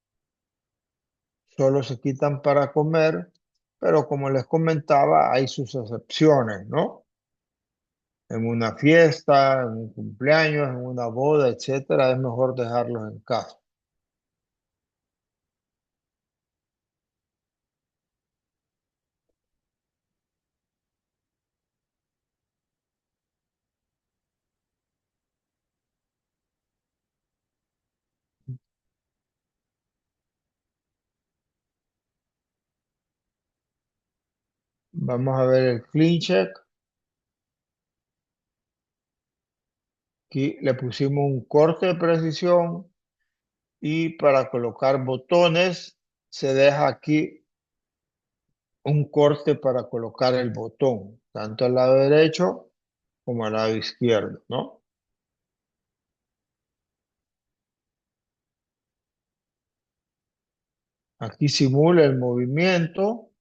solo se quitan para comer, pero como les comentaba, hay sus excepciones, ¿no? En una fiesta, en un cumpleaños, en una boda, etcétera, es mejor dejarlos en casa. Vamos a ver el clean check. Aquí le pusimos un corte de precisión y para colocar botones se deja aquí un corte para colocar el botón, tanto al lado derecho como al lado izquierdo, ¿no? Aquí simula el movimiento,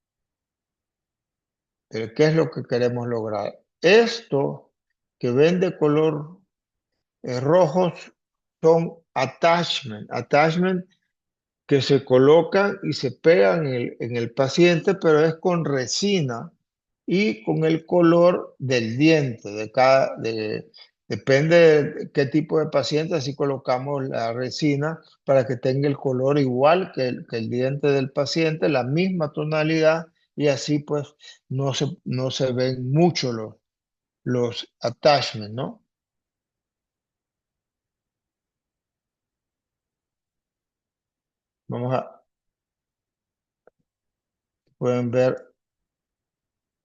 qué es lo que queremos lograr. Esto que ven de color rojos son attachment que se colocan y se pegan en el paciente, pero es con resina y con el color del diente depende de qué tipo de paciente, así colocamos la resina para que tenga el color igual que el diente del paciente, la misma tonalidad, y así pues no se ven mucho los attachments, ¿no? Vamos a, pueden ver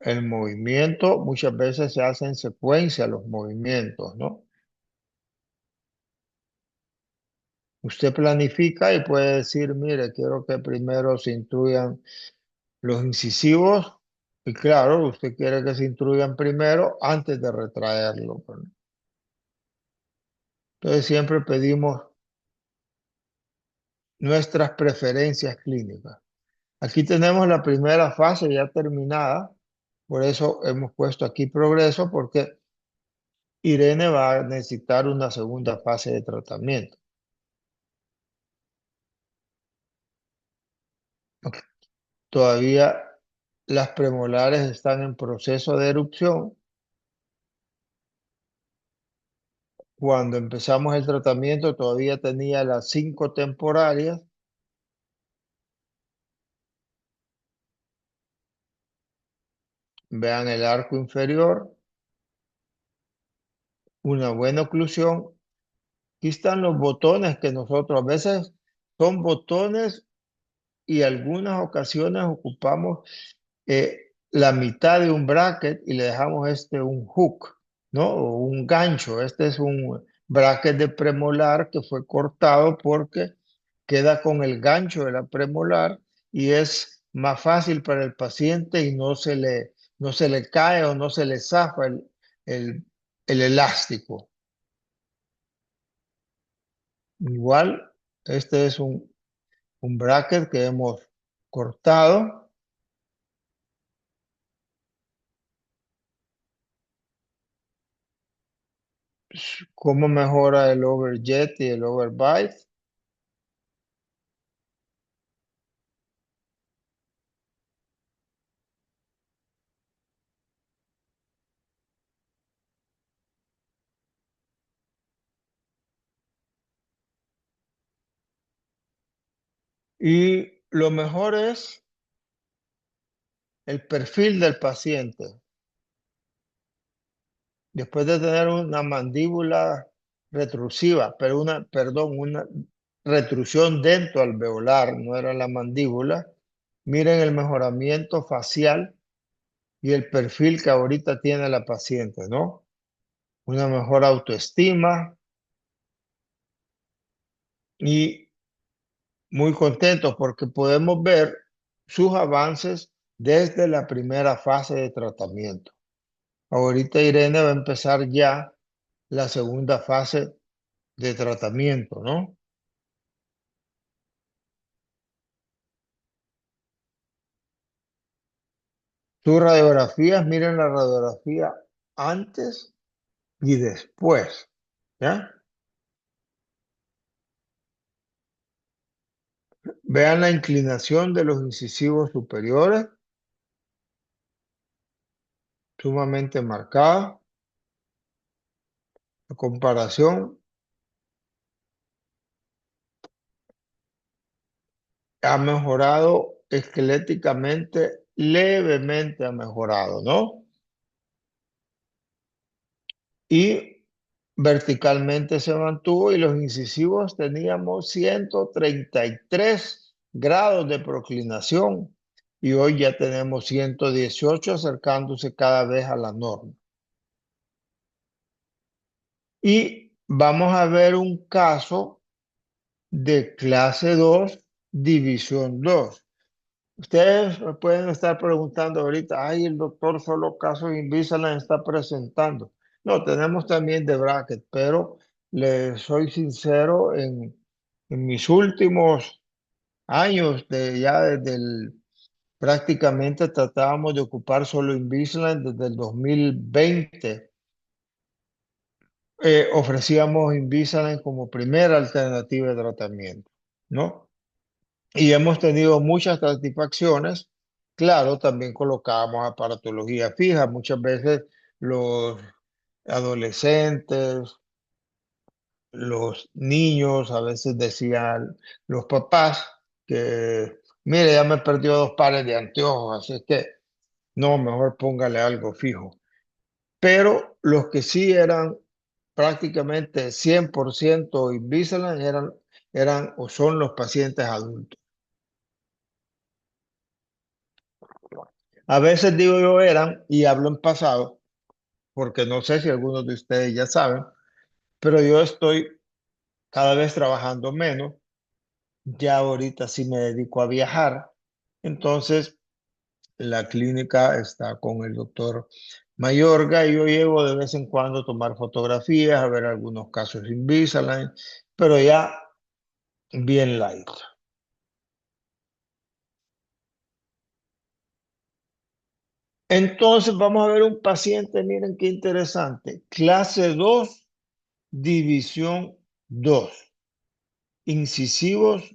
el movimiento, muchas veces se hace en secuencia los movimientos, ¿no? Usted planifica y puede decir, mire, quiero que primero se intruyan los incisivos. Y claro, usted quiere que se intruyan primero antes de retraerlo, pues, ¿no? Entonces siempre pedimos nuestras preferencias clínicas. Aquí tenemos la primera fase ya terminada, por eso hemos puesto aquí progreso, porque Irene va a necesitar una segunda fase de tratamiento. Todavía las premolares están en proceso de erupción. Cuando empezamos el tratamiento todavía tenía las 5 temporarias. Vean el arco inferior, una buena oclusión. Aquí están los botones que nosotros a veces son botones y algunas ocasiones ocupamos la mitad de un bracket y le dejamos un hook, ¿no? O un gancho. Este es un bracket de premolar que fue cortado porque queda con el gancho de la premolar y es más fácil para el paciente y no se le cae o no se le zafa el, el elástico. Igual, este es un bracket que hemos cortado. ¿Cómo mejora el overjet y el overbite? Y lo mejor es el perfil del paciente. Después de tener una mandíbula retrusiva, pero una retrusión dentro alveolar, no era la mandíbula, miren el mejoramiento facial y el perfil que ahorita tiene la paciente, ¿no? Una mejor autoestima y muy contentos porque podemos ver sus avances desde la primera fase de tratamiento. Ahorita Irene va a empezar ya la segunda fase de tratamiento, ¿no? Sus radiografías, miren la radiografía antes y después, ¿ya? Vean la inclinación de los incisivos superiores, sumamente marcada. La comparación ha mejorado esqueléticamente, levemente ha mejorado, ¿no? Y verticalmente se mantuvo y los incisivos teníamos 133 grados de proclinación y hoy ya tenemos 118 acercándose cada vez a la norma. Y vamos a ver un caso de clase 2, división 2. Ustedes me pueden estar preguntando ahorita, ay, el doctor solo casos Invisalign está presentando. No, tenemos también de bracket, pero les soy sincero, en mis últimos años, ya desde prácticamente tratábamos de ocupar solo Invisalign desde el 2020. Ofrecíamos Invisalign como primera alternativa de tratamiento, ¿no? Y hemos tenido muchas satisfacciones. Claro, también colocábamos aparatología fija. Muchas veces los adolescentes, los niños, a veces decían los papás que, mire, ya me perdió 2 pares de anteojos, así es que no, mejor póngale algo fijo. Pero los que sí eran prácticamente 100% Invisalign eran o son los pacientes adultos. A veces digo yo eran, y hablo en pasado, porque no sé si algunos de ustedes ya saben, pero yo estoy cada vez trabajando menos. Ya ahorita sí me dedico a viajar. Entonces, la clínica está con el doctor Mayorga y yo llego de vez en cuando a tomar fotografías, a ver algunos casos Invisalign, pero ya bien light. Entonces vamos a ver un paciente, miren qué interesante. Clase 2, división 2. Incisivos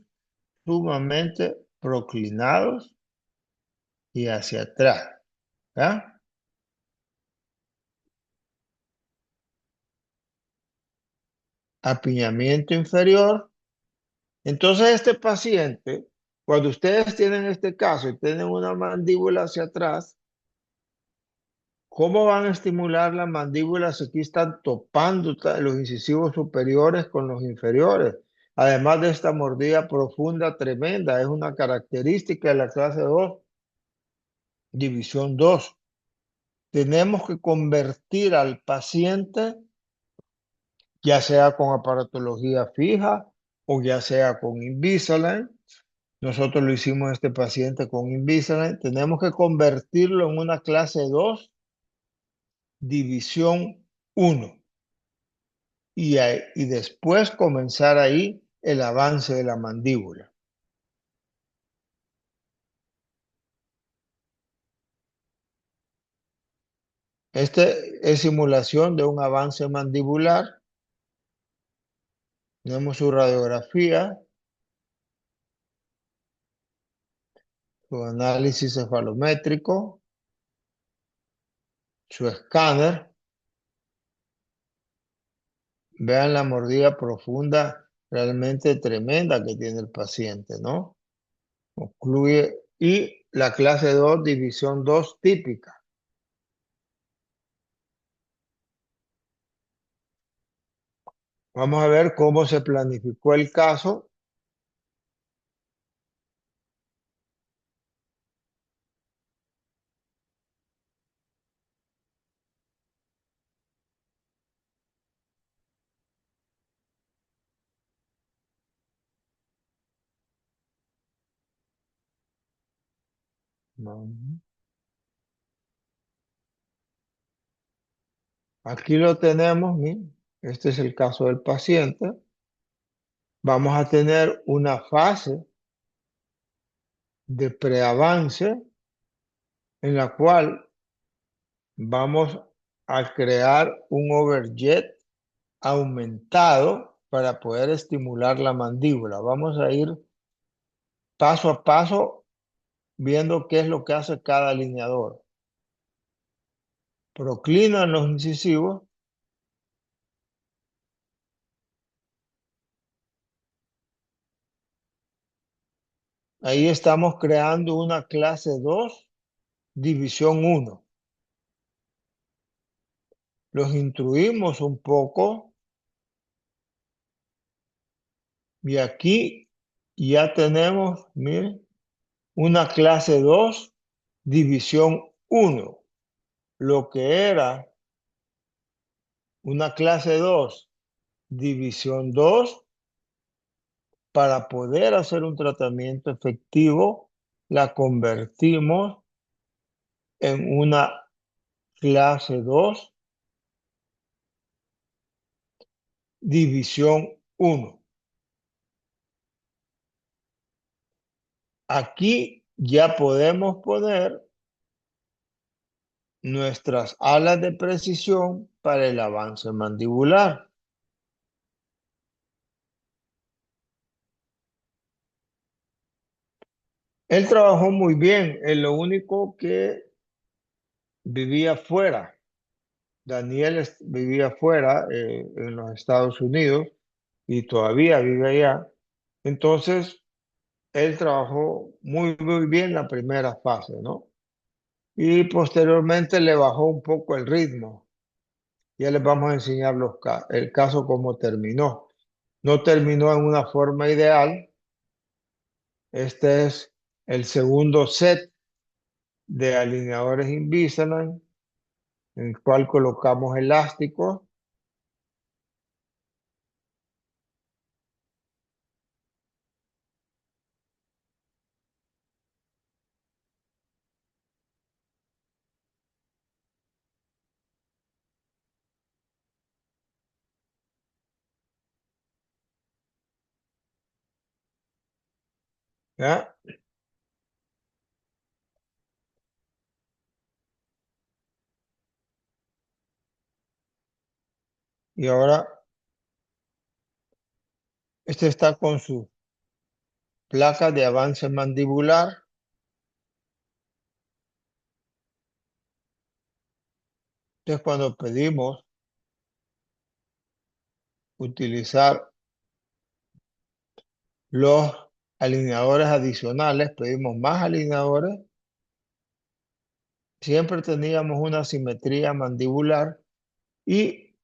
sumamente proclinados y hacia atrás. ¿Ya? Apiñamiento inferior. Entonces este paciente, cuando ustedes tienen este caso y tienen una mandíbula hacia atrás, ¿cómo van a estimular la mandíbula si aquí están topando los incisivos superiores con los inferiores? Además de esta mordida profunda tremenda, es una característica de la clase 2, división 2. Tenemos que convertir al paciente, ya sea con aparatología fija o ya sea con Invisalign. Nosotros lo hicimos a este paciente con Invisalign. Tenemos que convertirlo en una clase 2, división 1. Y después comenzar ahí el avance de la mandíbula. Este es simulación de un avance mandibular. Tenemos su radiografía, su análisis cefalométrico, su escáner. Vean la mordida profunda realmente tremenda que tiene el paciente, ¿no? Concluye. Y la clase 2, división 2 típica. Vamos a ver cómo se planificó el caso. Aquí lo tenemos, miren. Este es el caso del paciente. Vamos a tener una fase de preavance en la cual vamos a crear un overjet aumentado para poder estimular la mandíbula. Vamos a ir paso a paso viendo qué es lo que hace cada alineador. Proclinan los incisivos. Ahí estamos creando una clase 2, división 1. Los instruimos un poco y aquí ya tenemos, miren, una clase 2, división 1. Lo que era una clase 2, división 2, para poder hacer un tratamiento efectivo, la convertimos en una clase 2, división 1. Aquí ya podemos poner nuestras alas de precisión para el avance mandibular. Él trabajó muy bien, es lo único que vivía fuera. Daniel vivía fuera en los Estados Unidos y todavía vive allá. Entonces, él trabajó muy bien la primera fase, ¿no? Y posteriormente le bajó un poco el ritmo. Ya les vamos a enseñar el caso cómo terminó. No terminó en una forma ideal. Este es el segundo set de alineadores Invisalign, en el cual colocamos elásticos. ¿ya? Y ahora este está con su placa de avance mandibular. Entonces, cuando pedimos utilizar los alineadores adicionales, pedimos más alineadores, siempre teníamos una simetría mandibular y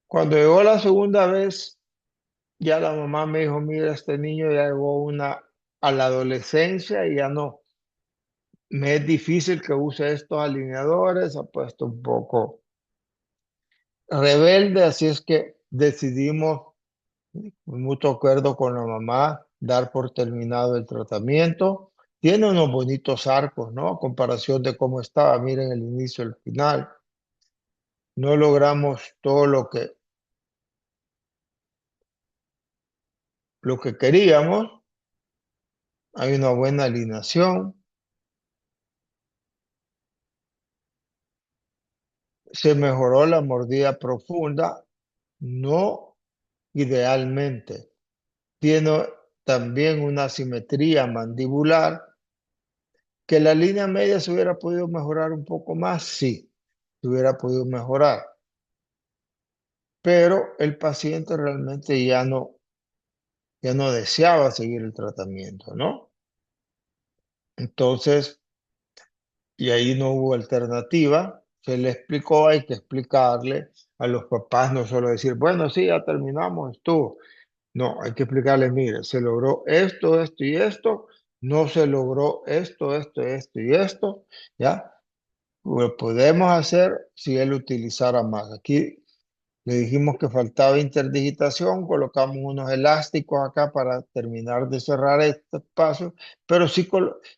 cuando llegó la segunda vez, ya la mamá me dijo, mira, este niño ya llegó a la adolescencia y ya no, me es difícil que use estos alineadores, ha puesto un poco rebelde, así es que decidimos, con mutuo acuerdo con la mamá, dar por terminado el tratamiento. Tiene unos bonitos arcos, ¿no? A comparación de cómo estaba, miren el inicio y el final. No logramos todo lo que queríamos. Hay una buena alineación. Se mejoró la mordida profunda, no idealmente. Tiene también una simetría mandibular. ¿Que la línea media se hubiera podido mejorar un poco más? Sí, se hubiera podido mejorar. Pero el paciente realmente ya no deseaba seguir el tratamiento, ¿no? Entonces, y ahí no hubo alternativa. Se le explicó, hay que explicarle a los papás, no solo decir, bueno, sí, ya terminamos, estuvo. No, hay que explicarle, mire, se logró esto, esto y esto, no se logró esto, esto y esto, ¿ya? Lo podemos hacer si él utilizara más. Aquí le dijimos que faltaba interdigitación, colocamos unos elásticos acá para terminar de cerrar este espacio, pero sí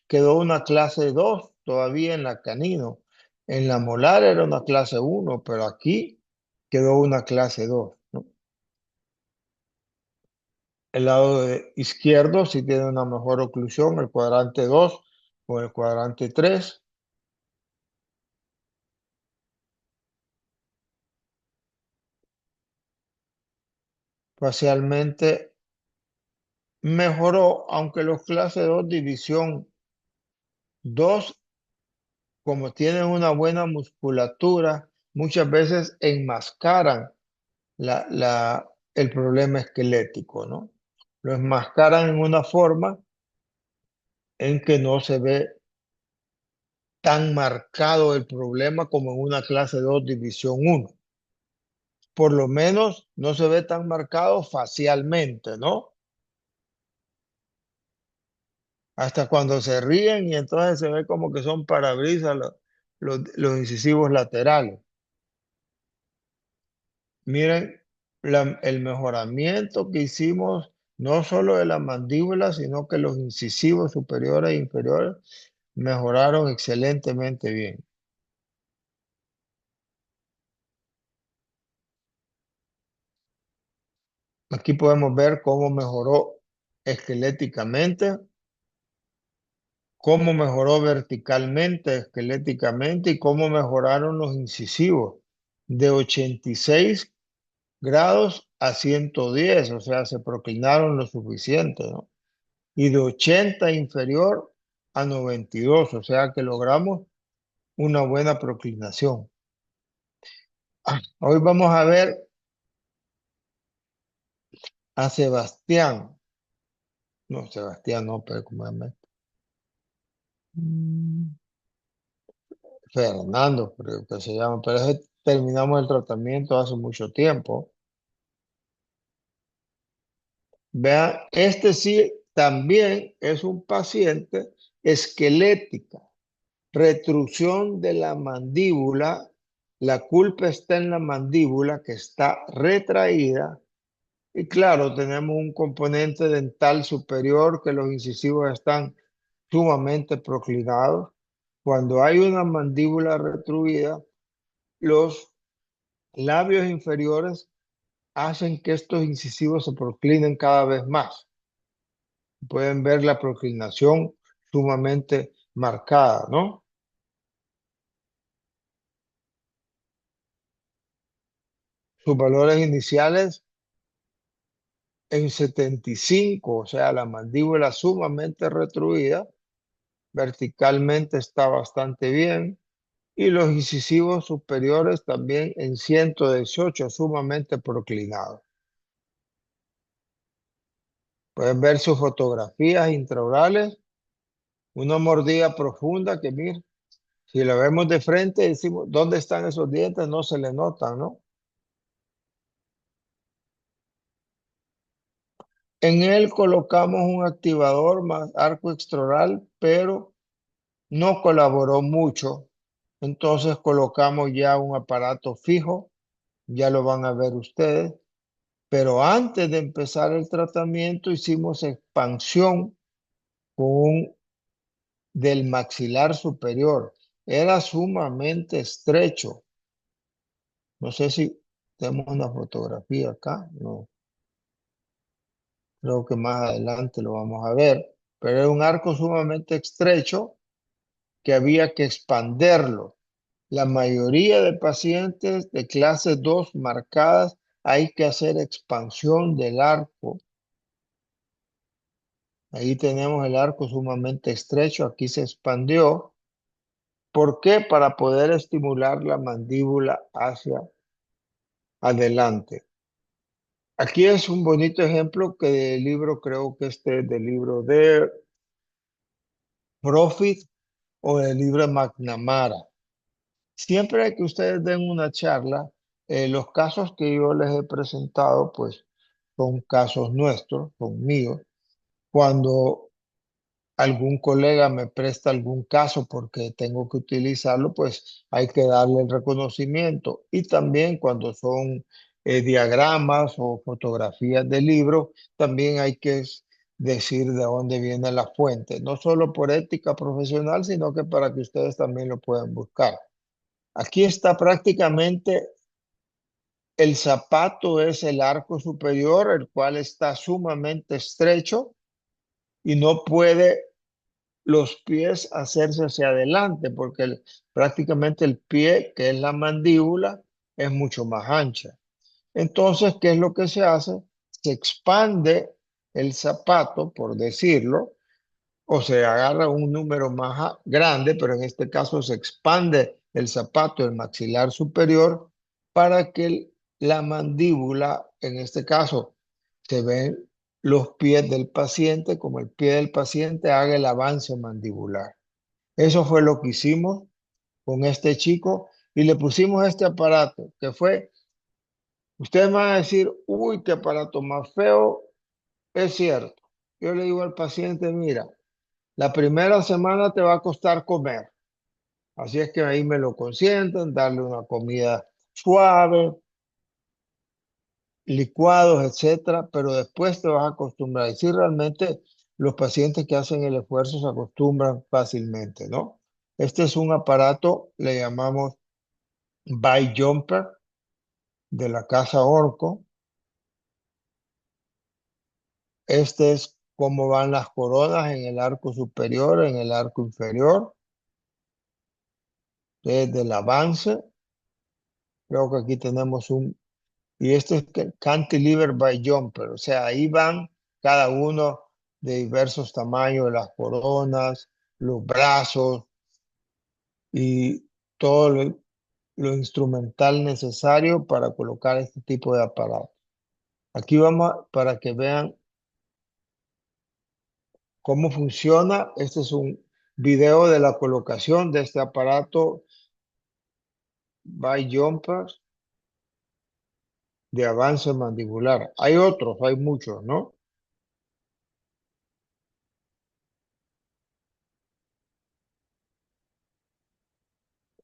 quedó una clase 2 todavía en la canino. En la molar era una clase 1, pero aquí quedó una clase 2, ¿no? El lado izquierdo sí tiene una mejor oclusión, el cuadrante 2 o el cuadrante 3. Facialmente mejoró, aunque los clase 2 división 2, como tienen una buena musculatura, muchas veces enmascaran el problema esquelético, ¿no? Lo enmascaran en una forma en que no se ve tan marcado el problema como en una clase 2 división 1. Por lo menos no se ve tan marcado facialmente, ¿no? Hasta cuando se ríen y entonces se ve como que son parabrisas los incisivos laterales. Miren el mejoramiento que hicimos, no solo de la mandíbula, sino que los incisivos superiores e inferiores mejoraron excelentemente bien. Aquí podemos ver cómo mejoró esqueléticamente, cómo mejoró verticalmente, esqueléticamente y cómo mejoraron los incisivos de 86 grados a 110, o sea, se proclinaron lo suficiente, ¿no? Y de 80 inferior a 92, o sea que logramos una buena proclinación. Hoy vamos a ver a Sebastián, no, Sebastián no, pero como Fernando, creo que se llama, pero terminamos el tratamiento hace mucho tiempo. Vean, este sí también es un paciente esquelética, retrusión de la mandíbula, la culpa está en la mandíbula que está retraída y claro, tenemos un componente dental superior que los incisivos están sumamente proclinados. Cuando hay una mandíbula retruida, los labios inferiores hacen que estos incisivos se proclinen cada vez más. Pueden ver la proclinación sumamente marcada, ¿no? Sus valores iniciales en 75, o sea, la mandíbula sumamente retruida, verticalmente está bastante bien, y los incisivos superiores también en 118, sumamente proclinados. Pueden ver sus fotografías intraorales, una mordida profunda que, mira, si la vemos de frente, decimos, ¿dónde están esos dientes? No se le notan, ¿no? En él colocamos un activador más arco extraoral, pero no colaboró mucho. Entonces colocamos ya un aparato fijo, ya lo van a ver ustedes. Pero antes de empezar el tratamiento hicimos expansión con del maxilar superior. Era sumamente estrecho. No sé si tenemos una fotografía acá. No, creo que más adelante lo vamos a ver. Pero era un arco sumamente estrecho que había que expanderlo. La mayoría de pacientes de clase 2 marcadas hay que hacer expansión del arco. Ahí tenemos el arco sumamente estrecho, aquí se expandió. ¿Por qué? Para poder estimular la mandíbula hacia adelante. Aquí es un bonito ejemplo que del libro, creo que este es del libro de Profit o del libro de McNamara. Siempre que ustedes den una charla, los casos que yo les he presentado, pues son casos nuestros, son míos. Cuando algún colega me presta algún caso porque tengo que utilizarlo, pues hay que darle el reconocimiento. Y también cuando son diagramas o fotografías de libro, también hay que decir de dónde viene la fuente, no solo por ética profesional, sino que para que ustedes también lo puedan buscar. Aquí está prácticamente el zapato es el arco superior, el cual está sumamente estrecho y no puede los pies hacerse hacia adelante, porque prácticamente el pie, que es la mandíbula, es mucho más ancha. Entonces, ¿qué es lo que se hace? Se expande el zapato, por decirlo, o se agarra un número más grande, pero en este caso se expande el zapato, el maxilar superior, para que la mandíbula, en este caso, se ven los pies del paciente, como el pie del paciente haga el avance mandibular. Eso fue lo que hicimos con este chico y le pusimos este aparato, que fue, ustedes van a decir, uy, qué aparato más feo, es cierto. Yo le digo al paciente, mira, la primera semana te va a costar comer. Así es que ahí me lo consienten, darle una comida suave, licuados, etcétera, pero después te vas a acostumbrar. Y si realmente los pacientes que hacen el esfuerzo se acostumbran fácilmente, ¿no? Este es un aparato, le llamamos Bike Jumper de la casa Orco. Este es cómo van las coronas en el arco superior, en el arco inferior, desde el avance. Creo que aquí tenemos un. Y esto es cantilever by jumper, o sea, ahí van cada uno de diversos tamaños, las coronas, los brazos y todo lo instrumental necesario para colocar este tipo de aparato. Aquí vamos para que vean cómo funciona. Este es un video de la colocación de este aparato by jumper de avance mandibular. Hay otros, hay muchos, ¿no?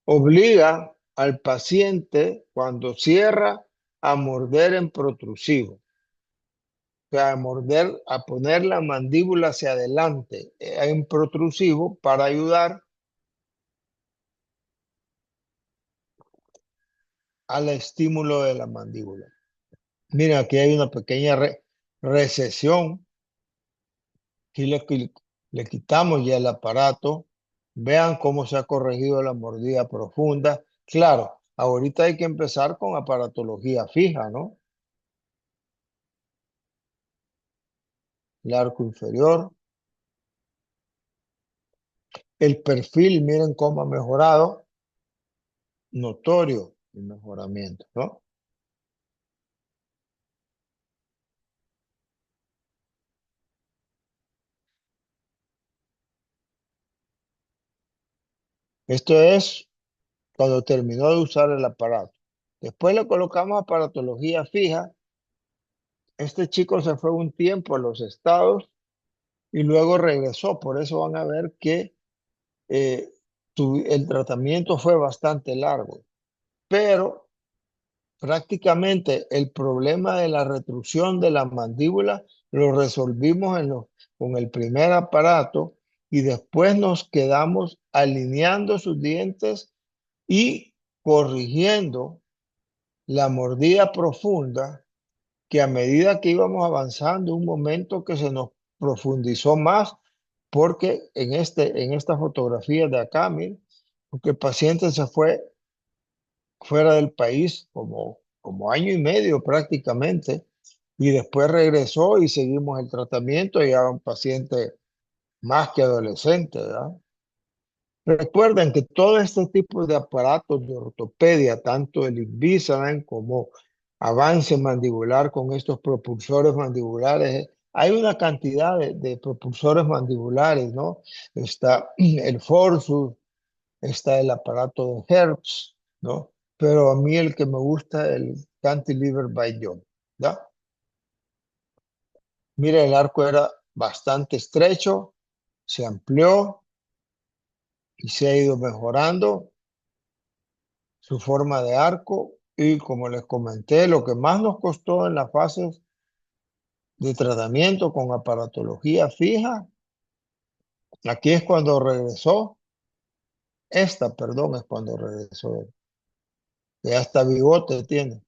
Obliga al paciente cuando cierra a morder en protrusivo, o sea, a morder, a poner la mandíbula hacia adelante en protrusivo para ayudar al estímulo de la mandíbula. Mira, aquí hay una pequeña recesión Si le quitamos ya el aparato, vean cómo se ha corregido la mordida profunda. Claro, ahorita hay que empezar con aparatología fija, ¿no? El arco inferior, el perfil, miren cómo ha mejorado, notorio el mejoramiento, ¿no? Esto es cuando terminó de usar el aparato. Después le colocamos aparatología fija. Este chico se fue un tiempo a los estados y luego regresó. Por eso van a ver que eh, el tratamiento fue bastante largo. Pero prácticamente el problema de la retrucción de la mandíbula lo resolvimos con el primer aparato y después nos quedamos alineando sus dientes y corrigiendo la mordida profunda, que a medida que íbamos avanzando, un momento que se nos profundizó más, porque en esta fotografía de acá, miren, porque el paciente se fue fuera del país como año y medio prácticamente, y después regresó y seguimos el tratamiento, ya un paciente más que adolescente, ¿verdad? Recuerden que todo este tipo de aparatos de ortopedia, tanto el Invisalign como avance mandibular con estos propulsores mandibulares, hay una cantidad de propulsores mandibulares, ¿no? Está el Forsus, está el aparato de Hertz, ¿no? Pero a mí el que me gusta es el Cantilever by John, ¿ya? Mira, el arco era bastante estrecho, se amplió y se ha ido mejorando su forma de arco y como les comenté, lo que más nos costó en las fases de tratamiento con aparatología fija, aquí es cuando regresó, perdón, es cuando regresó, que hasta bigote tiene.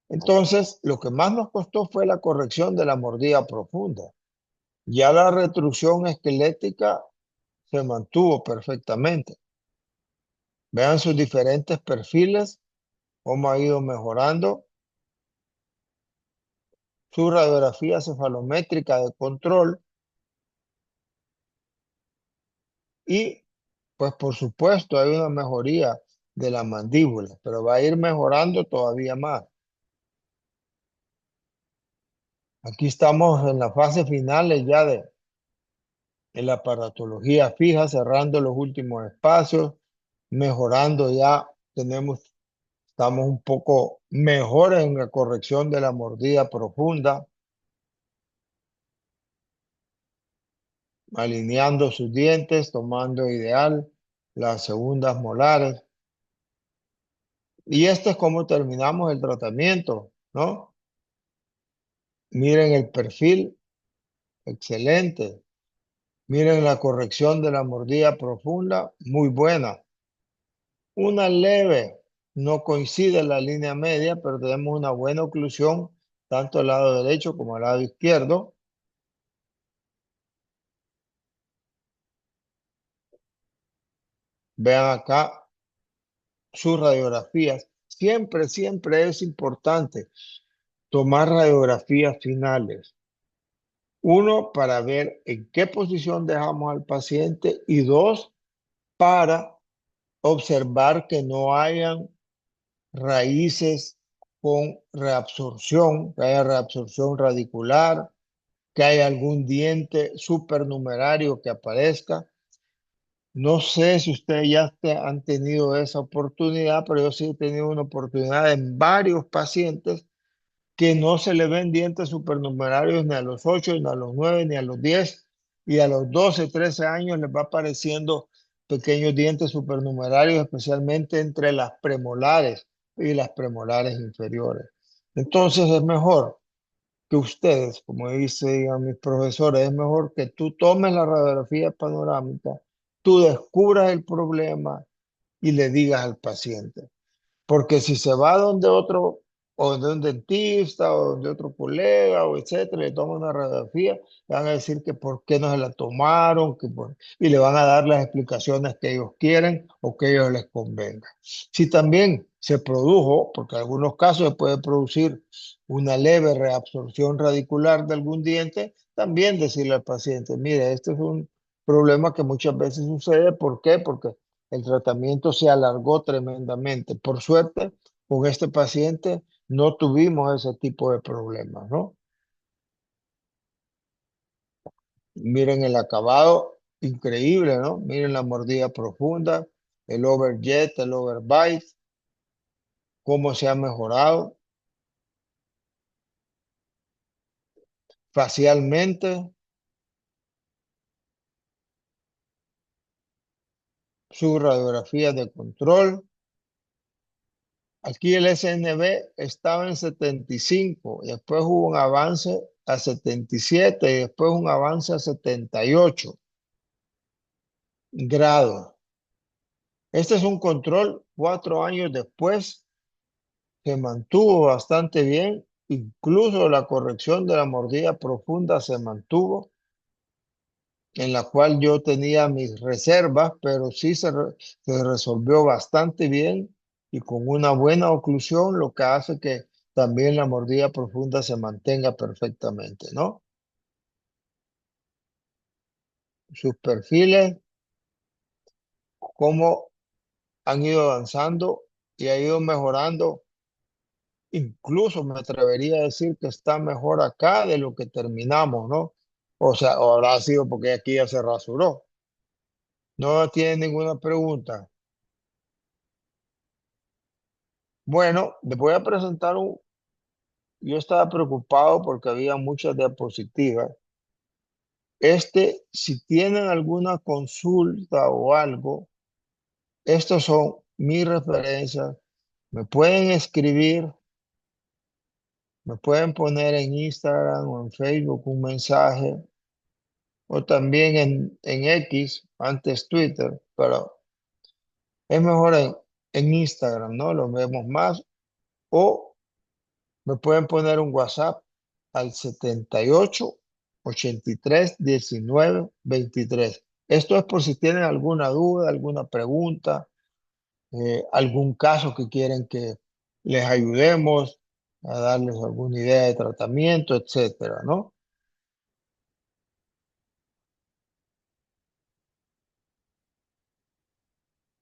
Entonces, lo que más nos costó fue la corrección de la mordida profunda. Ya la retrucción esquelética se mantuvo perfectamente. Vean sus diferentes perfiles, cómo ha ido mejorando su radiografía cefalométrica de control y, pues por supuesto, hay una mejoría de la mandíbula, pero va a ir mejorando todavía más. Aquí estamos en la fase final ya de la aparatología fija, cerrando los últimos espacios, mejorando ya, estamos un poco mejor en la corrección de la mordida profunda, alineando sus dientes, tomando ideal las segundas molares. Y este es como terminamos el tratamiento, ¿no? Miren el perfil, excelente. Miren la corrección de la mordida profunda, muy buena. Una leve, no coincide la línea media, pero tenemos una buena oclusión, tanto al lado derecho como al lado izquierdo. Vean acá sus radiografías. Siempre es importante tomar radiografías finales. Uno, para ver en qué posición dejamos al paciente y dos, para observar que no hayan raíces con reabsorción, que haya reabsorción radicular, que haya algún diente supernumerario que aparezca. No sé si ustedes ya han tenido esa oportunidad, pero yo sí he tenido una oportunidad en varios pacientes que no se le ven dientes supernumerarios ni a los 8, ni a los 9, ni a los 10, y a los 12, 13 años les va apareciendo pequeños dientes supernumerarios, especialmente entre las premolares y las premolares inferiores. Entonces es mejor que ustedes, como dicen mis profesores, es mejor que tú tomes la radiografía panorámica, tú descubras el problema y le digas al paciente. Porque si se va donde otro o de un dentista o de otro colega o etcétera, le toman una radiografía, le van a decir que por qué no se la tomaron, y le van a dar las explicaciones que ellos quieren o que ellos les convenga. Si también se produjo, porque en algunos casos se puede producir una leve reabsorción radicular de algún diente, también decirle al paciente, mire, este es un problema que muchas veces sucede. ¿Por qué? Porque el tratamiento se alargó tremendamente. Por suerte, con este paciente no tuvimos ese tipo de problemas, ¿no? Miren el acabado, increíble, ¿no? Miren la mordida profunda, el overjet, el overbite, cómo se ha mejorado facialmente, su radiografía de control. Aquí el SNB estaba en 75, después hubo un avance a 77 y después un avance a 78 grados. Este es un control 4 años después, se mantuvo bastante bien, incluso la corrección de la mordida profunda se mantuvo, en la cual yo tenía mis reservas, pero sí se resolvió bastante bien y con una buena oclusión, lo que hace que también la mordida profunda se mantenga perfectamente, ¿no? Sus perfiles, cómo han ido avanzando y ha ido mejorando. Incluso me atrevería a decir que está mejor acá de lo que terminamos, ¿no? O sea, o habrá sido porque aquí ya se rasuró. No tiene ninguna pregunta. Bueno, les voy a presentar un... Yo estaba preocupado porque había muchas diapositivas. Si tienen alguna consulta o algo, estos son mis referencias. Me pueden escribir, me pueden poner en Instagram o en Facebook un mensaje o también en X, antes Twitter, pero es mejor en Instagram, ¿no? Lo vemos más. O me pueden poner un WhatsApp al 78 83 19 23. Esto es por si tienen alguna duda, alguna pregunta, algún caso que quieren que les ayudemos a darles alguna idea de tratamiento, etcétera, ¿no?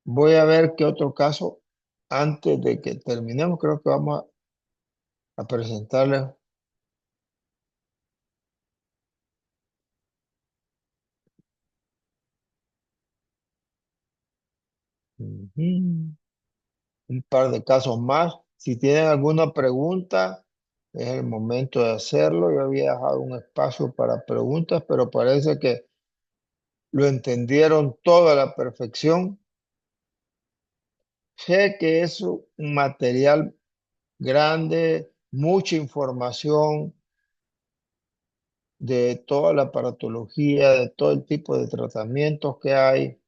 Voy a ver qué otro caso antes de que terminemos. Creo que vamos a presentarles. Ujú, un par de casos más. Si tienen alguna pregunta, es el momento de hacerlo. Yo había dejado un espacio para preguntas, pero parece que lo entendieron todo a la perfección. Sé que es un material grande, mucha información de toda la aparatología, de todo el tipo de tratamientos que hay.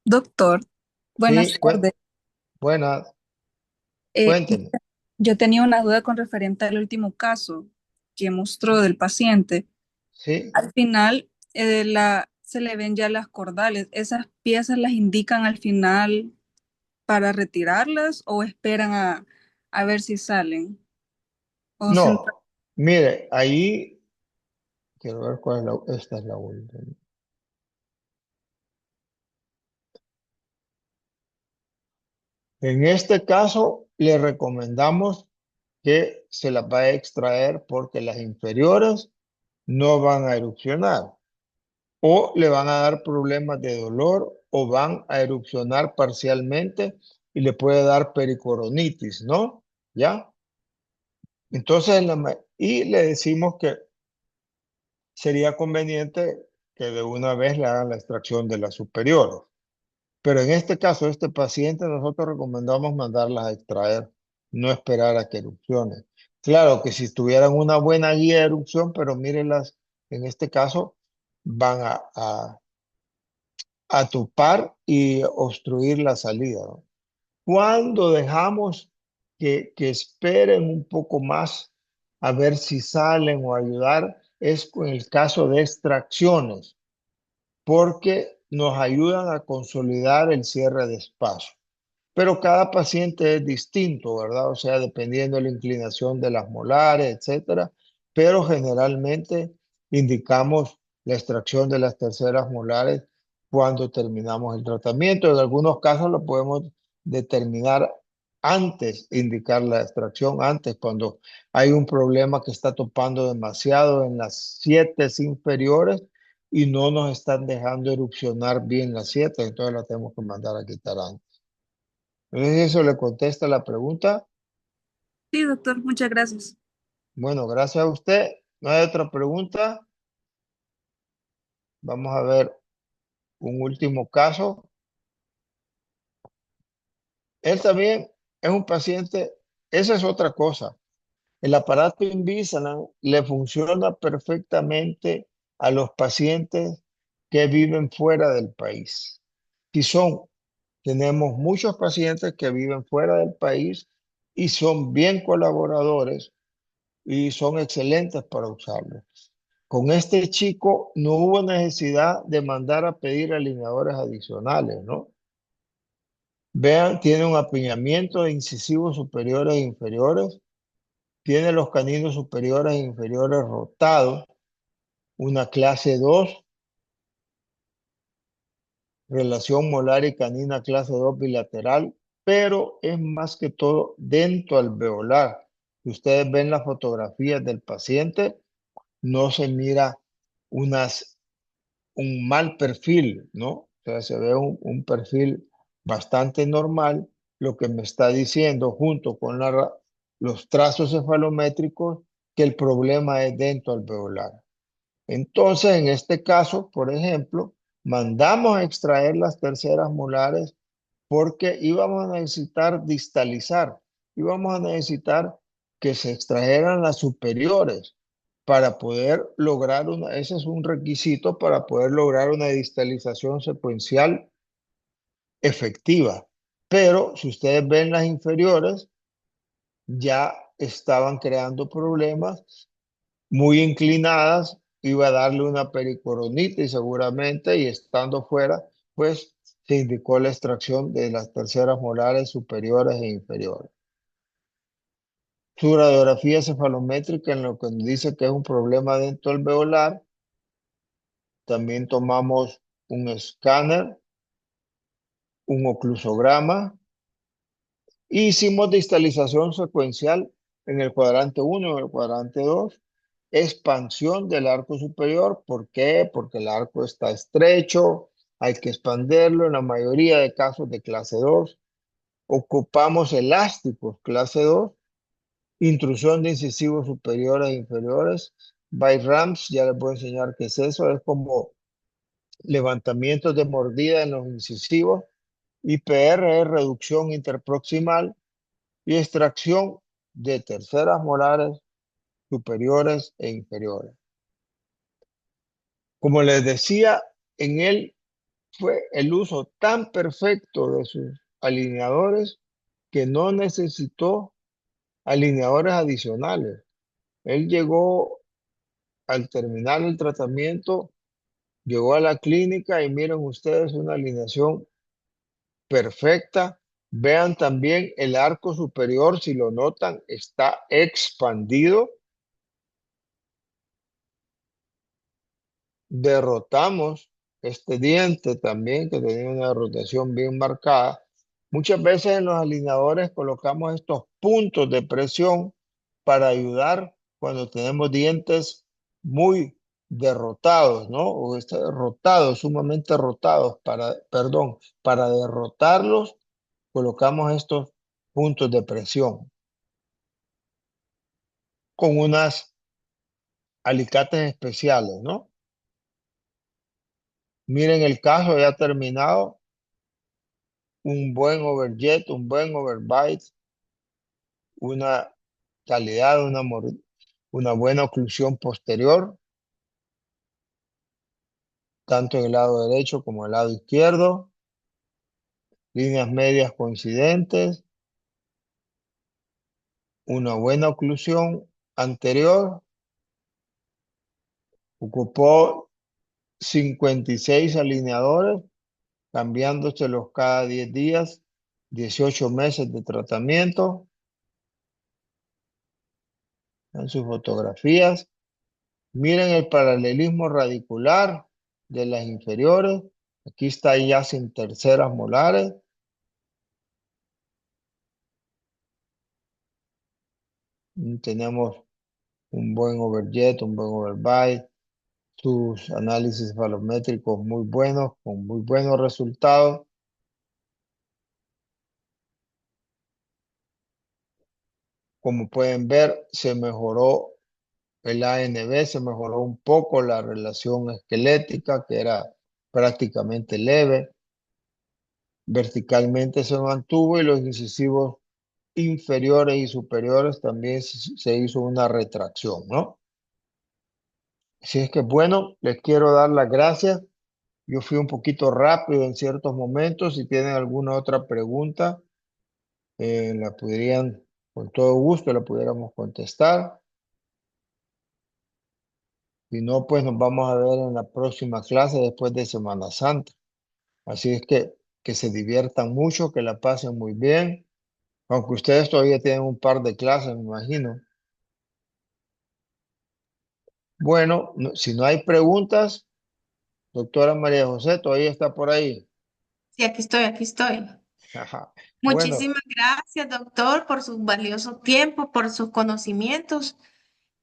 Doctor, buenas Sí, tardes. buenas, Eh, cuénteme. yo tenía una duda con referente al último caso que mostró del paciente. Sí, Al final, se le ven ya las cordales. ¿Esas piezas las indican al final para retirarlas o esperan a ver si salen? O centra- no, mire, ahí quiero ver cuál es esta es la última. En este caso, le recomendamos que se las vaya a extraer porque las inferiores no van a erupcionar o le van a dar problemas de dolor o van a erupcionar parcialmente y le puede dar pericoronitis, ¿no? ¿Ya? Entonces, y le decimos que sería conveniente que de una vez le hagan la extracción de las superiores. Pero en este caso, este paciente, nosotros recomendamos mandarlas a extraer, no esperar a que erupcione. Claro que si tuvieran una buena guía de erupción, pero mírenlas, en este caso, van a tupar y obstruir la salida, ¿no? Cuando dejamos que esperen un poco más a ver si salen o ayudar, es con el caso de extracciones, porque nos ayudan a consolidar el cierre de espacio. Pero cada paciente es distinto, ¿verdad? O sea, dependiendo de la inclinación de las molares, etcétera. Pero generalmente indicamos la extracción de las terceras molares cuando terminamos el tratamiento. En algunos casos lo podemos determinar antes, indicar la extracción antes, cuando hay un problema que está topando demasiado en las siete inferiores y no nos están dejando erupcionar bien las siete, entonces la tenemos que mandar a quitar antes. Entonces, ¿eso le contesta la pregunta? Sí, doctor, muchas gracias. Bueno, gracias a usted. ¿No hay otra pregunta? Vamos a ver un último caso. Él también es un paciente, esa es otra cosa. El aparato Invisalign le funciona perfectamente a los pacientes que viven fuera del país. Si son, tenemos muchos pacientes que viven fuera del país y son bien colaboradores y son excelentes para usarlo. Con este chico no hubo necesidad de mandar a pedir alineadores adicionales, ¿no? Vean, tiene un apiñamiento de incisivos superiores e inferiores, tiene los caninos superiores e inferiores rotados, una clase 2, relación molar y canina clase 2 bilateral, pero es más que todo dentro alveolar. Si ustedes ven las fotografías del paciente, no se mira unas un mal perfil, ¿no? O sea, se ve un perfil bastante normal, lo que me está diciendo junto con los trazos cefalométricos que el problema es dentro alveolar. Entonces, en este caso, por ejemplo, mandamos a extraer las terceras molares porque íbamos a necesitar distalizar, íbamos a necesitar que se extrajeran las superiores para poder lograr ese es un requisito para poder lograr una distalización secuencial efectiva. Pero si ustedes ven las inferiores, ya estaban creando problemas muy inclinadas, iba a darle una pericoronitis seguramente y estando fuera, pues se indicó la extracción de las terceras molares superiores e inferiores. Su radiografía cefalométrica en lo que nos dice que es un problema dentro alveolar. También tomamos un escáner, un oclusograma, e hicimos distalización secuencial en el cuadrante 1 y en el cuadrante 2. Expansión del arco superior. ¿Por qué? Porque el arco está estrecho, hay que expanderlo en la mayoría de casos de clase 2. Ocupamos elásticos clase 2, intrusión de incisivos superiores e inferiores. By Rams, ya les voy a enseñar qué es eso, es como levantamientos de mordida en los incisivos. IPR es reducción interproximal y extracción de terceras molares superiores e inferiores. Como les decía, en él fue el uso tan perfecto de sus alineadores que no necesitó alineadores adicionales. Él llegó al terminar el tratamiento, llegó a la clínica y miren ustedes una alineación perfecta. Vean también el arco superior, si lo notan, está expandido. Derrotamos este diente también, que tenía una rotación bien marcada. Muchas veces en los alineadores colocamos estos puntos de presión para ayudar cuando tenemos dientes muy derrotados, ¿no? O rotados, sumamente rotados, para derrotarlos colocamos estos puntos de presión con unas alicates especiales, ¿no? Miren el caso ya terminado, un buen overjet, un buen overbite, una calidad, una buena oclusión posterior, tanto en el lado derecho como en el lado izquierdo. líneas medias coincidentes, una buena oclusión anterior, ocupó 56 alineadores, cambiándoselos cada 10 días, 18 meses de tratamiento en sus fotografías. Miren el paralelismo radicular de las inferiores. Aquí está ya sin terceras molares. Tenemos un buen overjet, un buen overbite. Sus análisis balométricos muy buenos, con muy buenos resultados. Como pueden ver, se mejoró el ANB, se mejoró un poco la relación esquelética, que era prácticamente leve. Verticalmente se mantuvo y los incisivos inferiores y superiores también se hizo una retracción, ¿no? Así es que, bueno, les quiero dar las gracias. Yo fui un poquito rápido en ciertos momentos. Si tienen alguna otra pregunta, la podrían, con todo gusto, la pudiéramos contestar. Si no, pues nos vamos a ver en la próxima clase después de Semana Santa. Así es que se diviertan mucho, que la pasen muy bien. Aunque ustedes todavía tienen un par de clases, me imagino. Bueno, si no hay preguntas, doctora María José, todavía está por ahí. Sí, aquí estoy, aquí estoy. Ajá. Bueno, Muchísimas gracias, doctor, por su valioso tiempo, por sus conocimientos,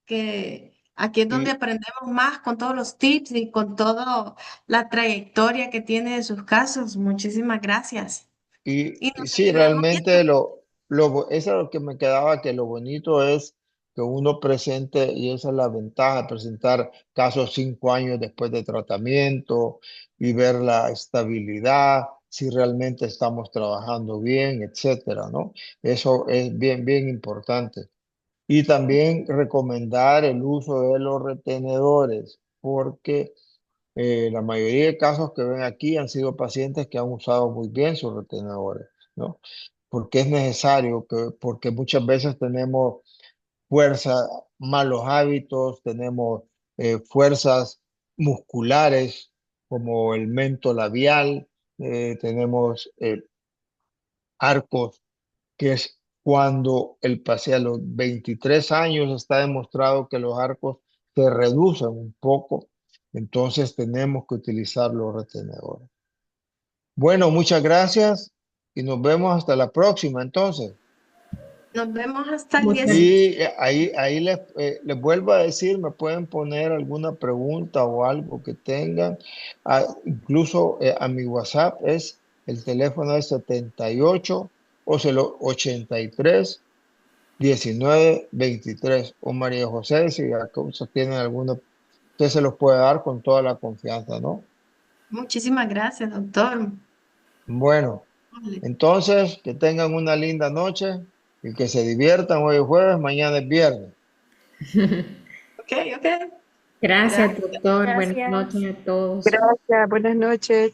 que aquí es donde y, aprendemos más con todos los tips y con toda la trayectoria que tiene de sus casos. Muchísimas gracias. Y y nos sí, seguiremos realmente viendo. eso es lo que me quedaba, que lo bonito es que uno presente, y esa es la ventaja, presentar casos 5 años después de tratamiento y ver la estabilidad, si realmente estamos trabajando bien, etcétera, ¿no? Eso es bien, bien importante. Y también recomendar el uso de los retenedores, porque la mayoría de casos que ven aquí han sido pacientes que han usado muy bien sus retenedores, ¿no? Porque es necesario, porque muchas veces tenemos fuerza, malos hábitos, tenemos fuerzas musculares como el mento labial, tenemos arcos, que es cuando el paciente a los 23 años está demostrado que los arcos se reducen un poco, entonces tenemos que utilizar los retenedores. Bueno, muchas gracias y nos vemos hasta la próxima entonces. Nos vemos hasta el día Muchas, siguiente. Y ahí les vuelvo a decir, me pueden poner alguna pregunta o algo que tengan. Incluso a mi WhatsApp el teléfono es 78 o 83 19 23. O María José, si acaso tienen alguna, usted se los puede dar con toda la confianza, ¿no? Muchísimas gracias, doctor. Bueno, Vale. entonces que tengan una linda noche y que se diviertan. Hoy es jueves, mañana es viernes. Ok, ok. gracias, Gracias. doctor. Buenas Gracias. noches a todos. Gracias, buenas noches.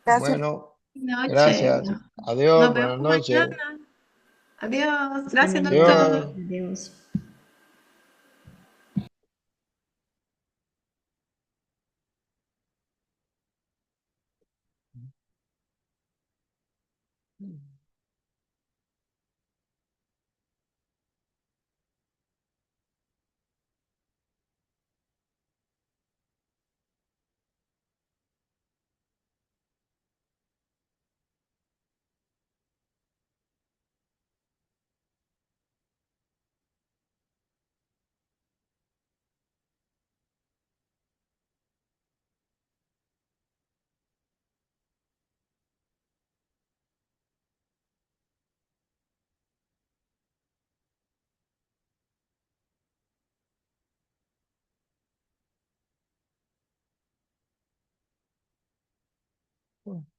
Gracias. Bueno, Noche. gracias. Adiós, Nos vemos buenas noches. mañana. Adiós. Gracias, Buenas noches. doctor. Adiós. Adiós.